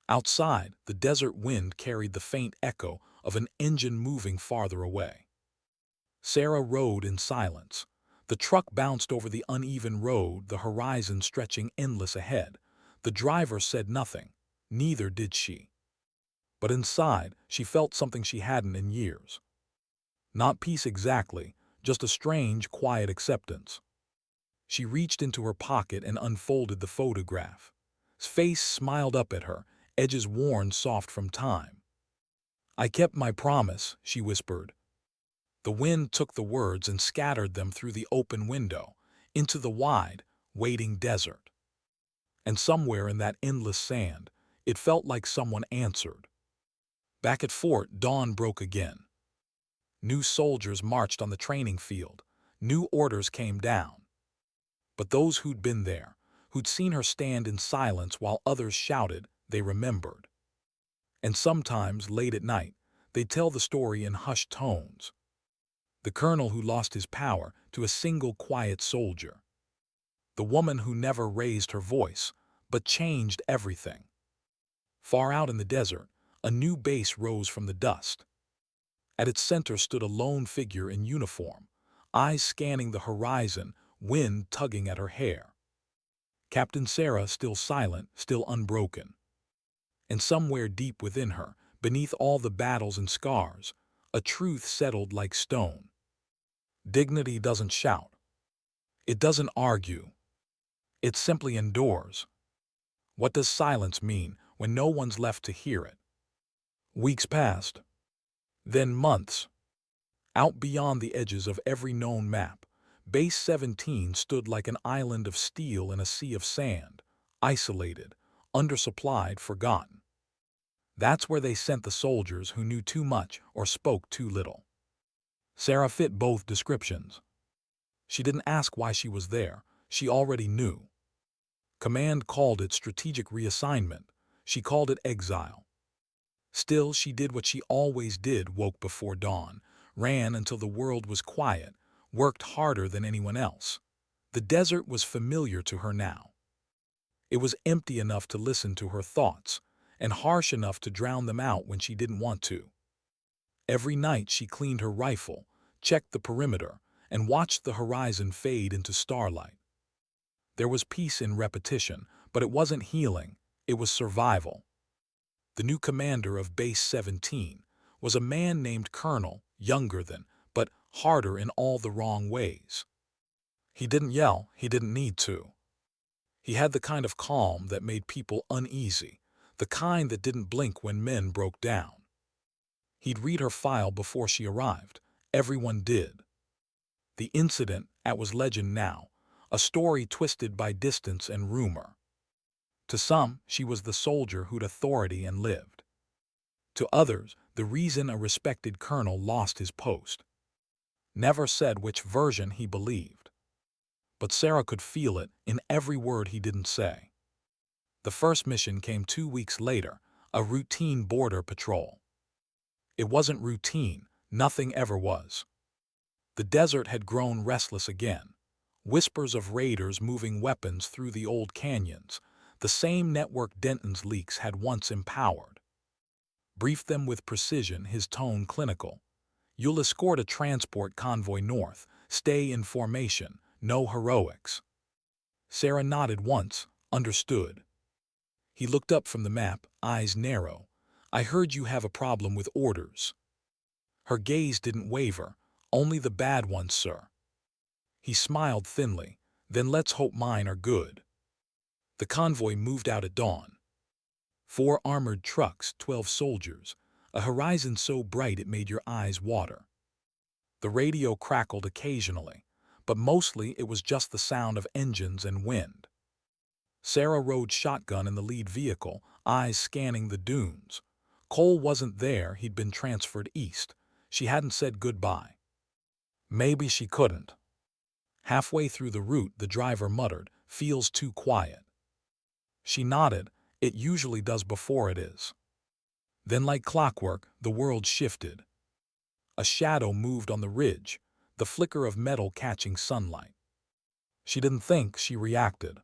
Outside, the desert wind carried the faint echo of an engine moving farther away. Sarah rode in silence. The truck bounced over the uneven road, the horizon stretching endless ahead. The driver said nothing. Neither did she. But inside, she felt something she hadn't in years. Not peace exactly, just a strange, quiet acceptance. She reached into her pocket and unfolded the photograph. His face smiled up at her, edges worn soft from time. I kept my promise, she whispered. The wind took the words and scattered them through the open window, into the wide, waiting desert. And somewhere in that endless sand, it felt like someone answered. Back at Fort, dawn broke again. New soldiers marched on the training field. New orders came down. But those who'd been there, who'd seen her stand in silence while others shouted, they remembered. And sometimes, late at night, they'd tell the story in hushed tones. The colonel who lost his power to a single quiet soldier. The woman who never raised her voice, but changed everything. Far out in the desert, A new base rose from the dust. At its center stood a lone figure in uniform, eyes scanning the horizon, wind tugging at her hair. Captain Sarah, still silent, still unbroken. And somewhere deep within her, beneath all the battles and scars, a truth settled like stone. Dignity doesn't shout. It doesn't argue. It simply endures. What does silence mean when no one's left to hear it? Weeks passed. Then months. Out beyond the edges of every known map, Base 17 stood like an island of steel in a sea of sand, isolated, undersupplied, forgotten. That's where they sent the soldiers who knew too much or spoke too little. Sarah fit both descriptions. She didn't ask why she was there. She already knew. Command called it strategic reassignment. She called it exile. Still, she did what she always did, woke before dawn, ran until the world was quiet, worked harder than anyone else. The desert was familiar to her now. It was empty enough to listen to her thoughts, and harsh enough to drown them out when she didn't want to. Every night she cleaned her rifle, checked the perimeter, and watched the horizon fade into starlight. There was peace in repetition, but it wasn't healing, it was survival. The new commander of Base 17 was a man named Colonel, younger than, but harder in all the wrong ways. He didn't yell, he didn't need to. He had the kind of calm that made people uneasy, the kind that didn't blink when men broke down. He'd read her file before she arrived. Everyone did. The incident was legend now, a story twisted by distance and rumor. To some, she was the soldier who'd authority and lived. To others, the reason a respected colonel lost his post. Never said which version he believed. But Sarah could feel it in every word he didn't say. The first mission came 2 weeks later, a routine border patrol. It wasn't routine, nothing ever was. The desert had grown restless again. Whispers of raiders moving weapons through the old canyons, the same network Denton's leaks had once empowered. Briefed them with precision, his tone clinical. You'll escort a transport convoy north, stay in formation, no heroics. Sarah nodded once, understood. He looked up from the map, eyes narrow. I heard you have a problem with orders. Her gaze didn't waver, only the bad ones, sir. He smiled thinly, then let's hope mine are good. The convoy moved out at dawn. 4 armored trucks, 12 soldiers, a horizon so bright it made your eyes water. The radio crackled occasionally, but mostly it was just the sound of engines and wind. Sarah rode shotgun in the lead vehicle, eyes scanning the dunes. Cole wasn't there, he'd been transferred east. She hadn't said goodbye. Maybe she couldn't. Halfway through the route, the driver muttered, "Feels too quiet." She nodded. It usually does before it is. Then, like clockwork, the world shifted. A shadow moved on the ridge, the flicker of metal catching sunlight. She didn't think, she reacted.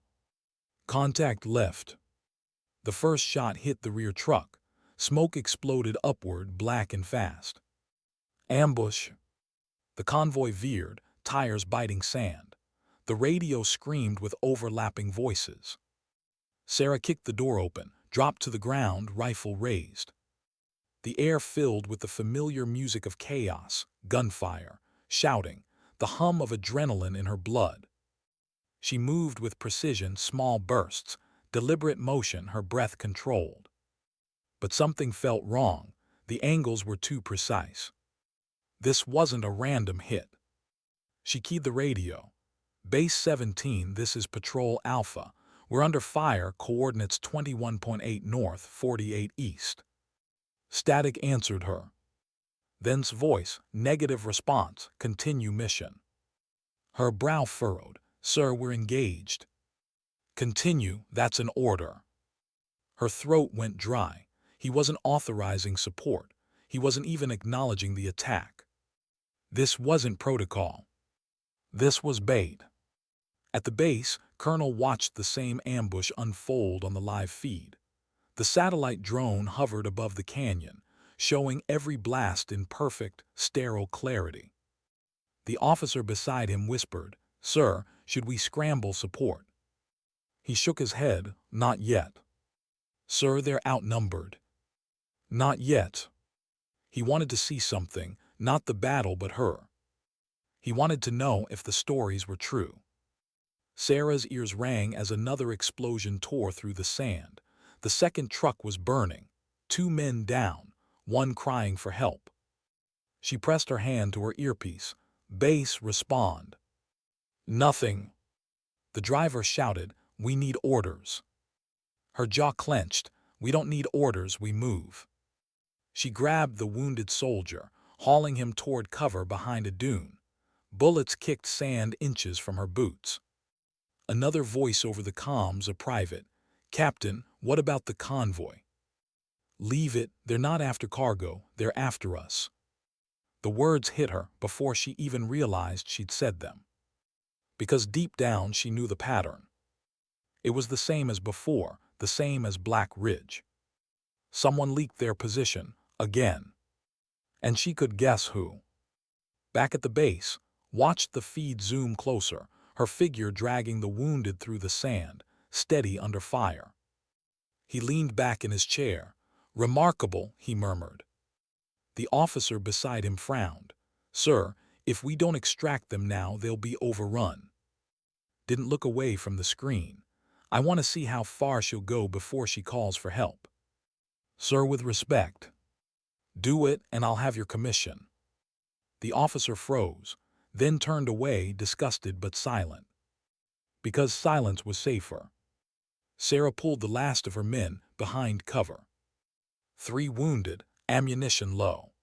Contact left. The first shot hit the rear truck. Smoke exploded upward, black and fast. Ambush. The convoy veered, tires biting sand. The radio screamed with overlapping voices. Sarah kicked the door open, dropped to the ground, rifle raised. The air filled with the familiar music of chaos, gunfire, shouting, the hum of adrenaline in her blood. She moved with precision, small bursts, deliberate motion, her breath controlled. But something felt wrong. The angles were too precise. This wasn't a random hit. She keyed the radio. Base 17, this is Patrol Alpha. We're under fire, coordinates 21.8 north, 48 east. Static answered her. Then's voice, negative response, continue mission. Her brow furrowed. Sir, we're engaged. Continue, that's an order. Her throat went dry. He wasn't authorizing support. He wasn't even acknowledging the attack. This wasn't protocol. This was bait. At the base, Colonel watched the same ambush unfold on the live feed. The satellite drone hovered above the canyon, showing every blast in perfect, sterile clarity. The officer beside him whispered, "Sir, should we scramble support?" He shook his head, "Not yet." "Sir, they're outnumbered." "Not yet." He wanted to see something, not the battle but her. He wanted to know if the stories were true. Sarah's ears rang as another explosion tore through the sand. The second truck was burning. 2 men down, one crying for help. She pressed her hand to her earpiece. "Base, respond." "Nothing." The driver shouted, "We need orders." Her jaw clenched. "We don't need orders, we move." She grabbed the wounded soldier, hauling him toward cover behind a dune. Bullets kicked sand inches from her boots. Another voice over the comms, a private. "Captain, what about the convoy?" "Leave it, they're not after cargo, they're after us." The words hit her before she even realized she'd said them. Because deep down she knew the pattern. It was the same as before, the same as Black Ridge. Someone leaked their position, again. And she could guess who. Back at the base, watched the feed zoom closer, her figure dragging the wounded through the sand, steady under fire. He leaned back in his chair. "Remarkable," he murmured. The officer beside him frowned. "Sir, if we don't extract them now, they'll be overrun." Didn't look away from the screen. "I want to see how far she'll go before she calls for help." "Sir, with respect." "Do it, and I'll have your commission." The officer froze, then turned away, disgusted but silent. Because silence was safer. Sarah pulled the last of her men behind cover. 3 wounded, ammunition low.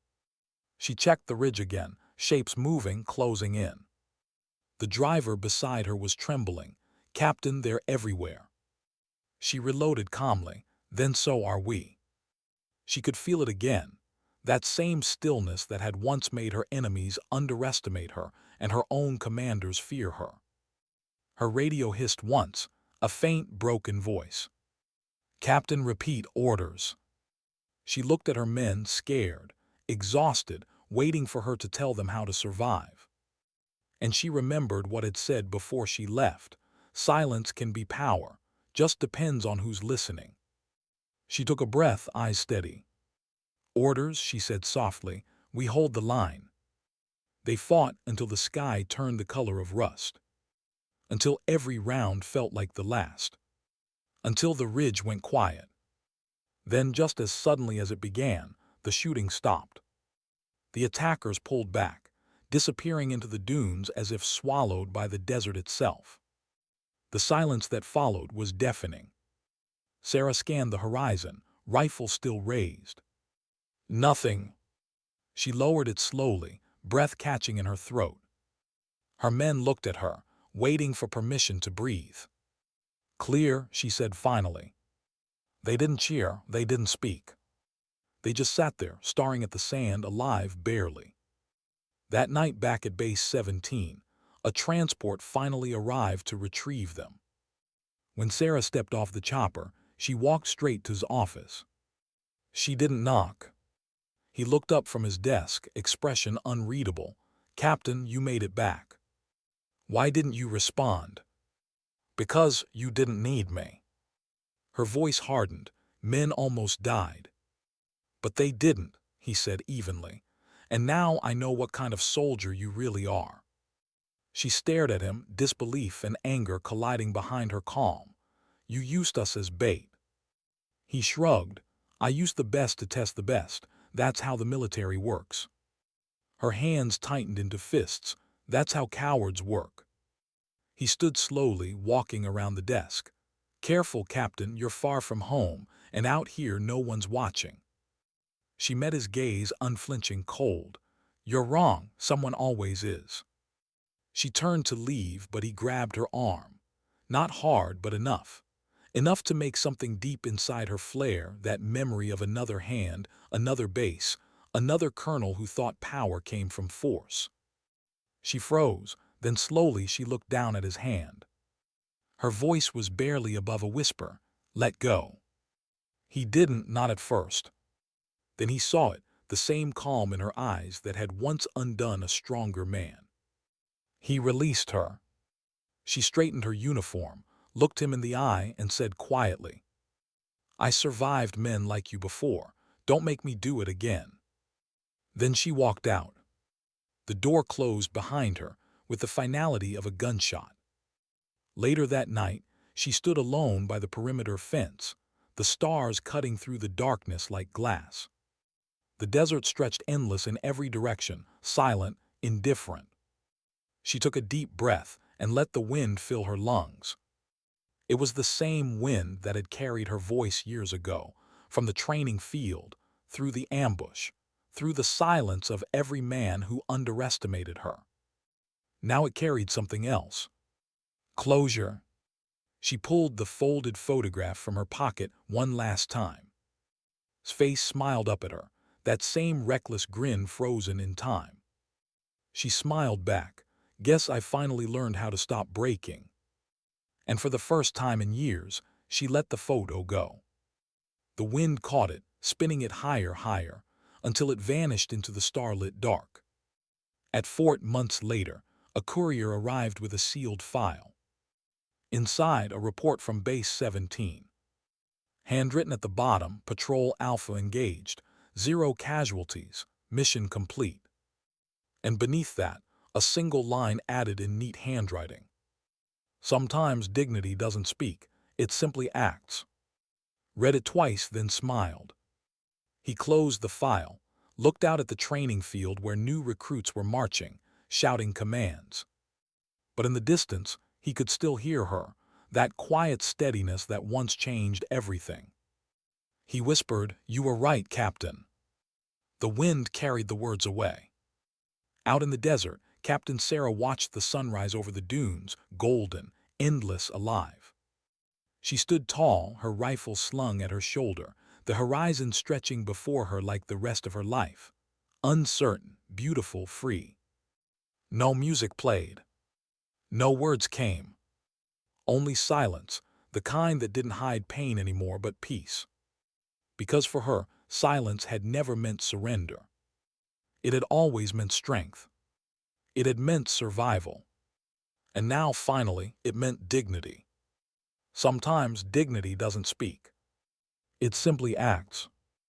She checked the ridge again, shapes moving, closing in. The driver beside her was trembling. "Captain, they're everywhere." She reloaded calmly, "Then so are we." She could feel it again, that same stillness that had once made her enemies underestimate her and her own commanders fear her. Her radio hissed once, a faint, broken voice. "Captain, repeat orders." She looked at her men, scared, exhausted, waiting for her to tell them how to survive. And she remembered what it said before she left. Silence can be power, just depends on who's listening. She took a breath, eyes steady. "Orders," she said softly, "we hold the line." They fought until the sky turned the color of rust. Until every round felt like the last. Until the ridge went quiet. Then, just as suddenly as it began, the shooting stopped. The attackers pulled back, disappearing into the dunes as if swallowed by the desert itself. The silence that followed was deafening. Sarah scanned the horizon, rifle still raised. Nothing. She lowered it slowly, breath catching in her throat. Her men looked at her, waiting for permission to breathe. "Clear," she said finally. They didn't cheer, they didn't speak. They just sat there, staring at the sand, alive barely. That night back at Base 17, a transport finally arrived to retrieve them. When Sarah stepped off the chopper, she walked straight to his office. She didn't knock. He looked up from his desk, expression unreadable. "Captain, you made it back." "Why didn't you respond?" "Because you didn't need me." Her voice hardened. "Men almost died." "But they didn't," he said evenly. "And now I know what kind of soldier you really are." She stared at him, disbelief and anger colliding behind her calm. "You used us as bait." He shrugged. "I used the best to test the best. That's how the military works." Her hands tightened into fists. "That's how cowards work." He stood slowly, walking around the desk. "Careful, Captain, you're far from home, and out here no one's watching." She met his gaze, unflinching, cold. "You're wrong, someone always is." She turned to leave, but he grabbed her arm. Not hard, but enough. Enough to make something deep inside her flare, that memory of another hand, another base, another colonel who thought power came from force. She froze, then slowly she looked down at his hand. Her voice was barely above a whisper. "Let go." He didn't, not at first. Then he saw it, the same calm in her eyes that had once undone a stronger man. He released her. She straightened her uniform, looked him in the eye, and said quietly, "I survived men like you before. Don't make me do it again." Then she walked out. The door closed behind her with the finality of a gunshot. Later that night, she stood alone by the perimeter fence, the stars cutting through the darkness like glass. The desert stretched endless in every direction, silent, indifferent. She took a deep breath and let the wind fill her lungs. It was the same wind that had carried her voice years ago, from the training field, through the ambush, through the silence of every man who underestimated her. Now it carried something else. Closure. She pulled the folded photograph from her pocket one last time. His face smiled up at her, that same reckless grin frozen in time. She smiled back. "Guess I finally learned how to stop breaking." And for the first time in years, she let the photo go. The wind caught it, spinning it higher, until it vanished into the starlit dark. At Fort, months later, a courier arrived with a sealed file. Inside, a report from Base 17. Handwritten at the bottom, Patrol Alpha engaged, 0 casualties, mission complete. And beneath that, a single line added in neat handwriting. "Sometimes dignity doesn't speak, it simply acts." Read it twice, then smiled. He closed the file, looked out at the training field where new recruits were marching, shouting commands. But in the distance, he could still hear her, that quiet steadiness that once changed everything. He whispered, "You were right, Captain." The wind carried the words away. Out in the desert, Captain Sarah watched the sunrise over the dunes, golden, endless, alive. She stood tall, her rifle slung at her shoulder, the horizon stretching before her like the rest of her life. Uncertain, beautiful, free. No music played. No words came. Only silence, the kind that didn't hide pain anymore but peace. Because for her, silence had never meant surrender. It had always meant strength. It had meant survival. And now, finally, it meant dignity. Sometimes dignity doesn't speak. It simply acts.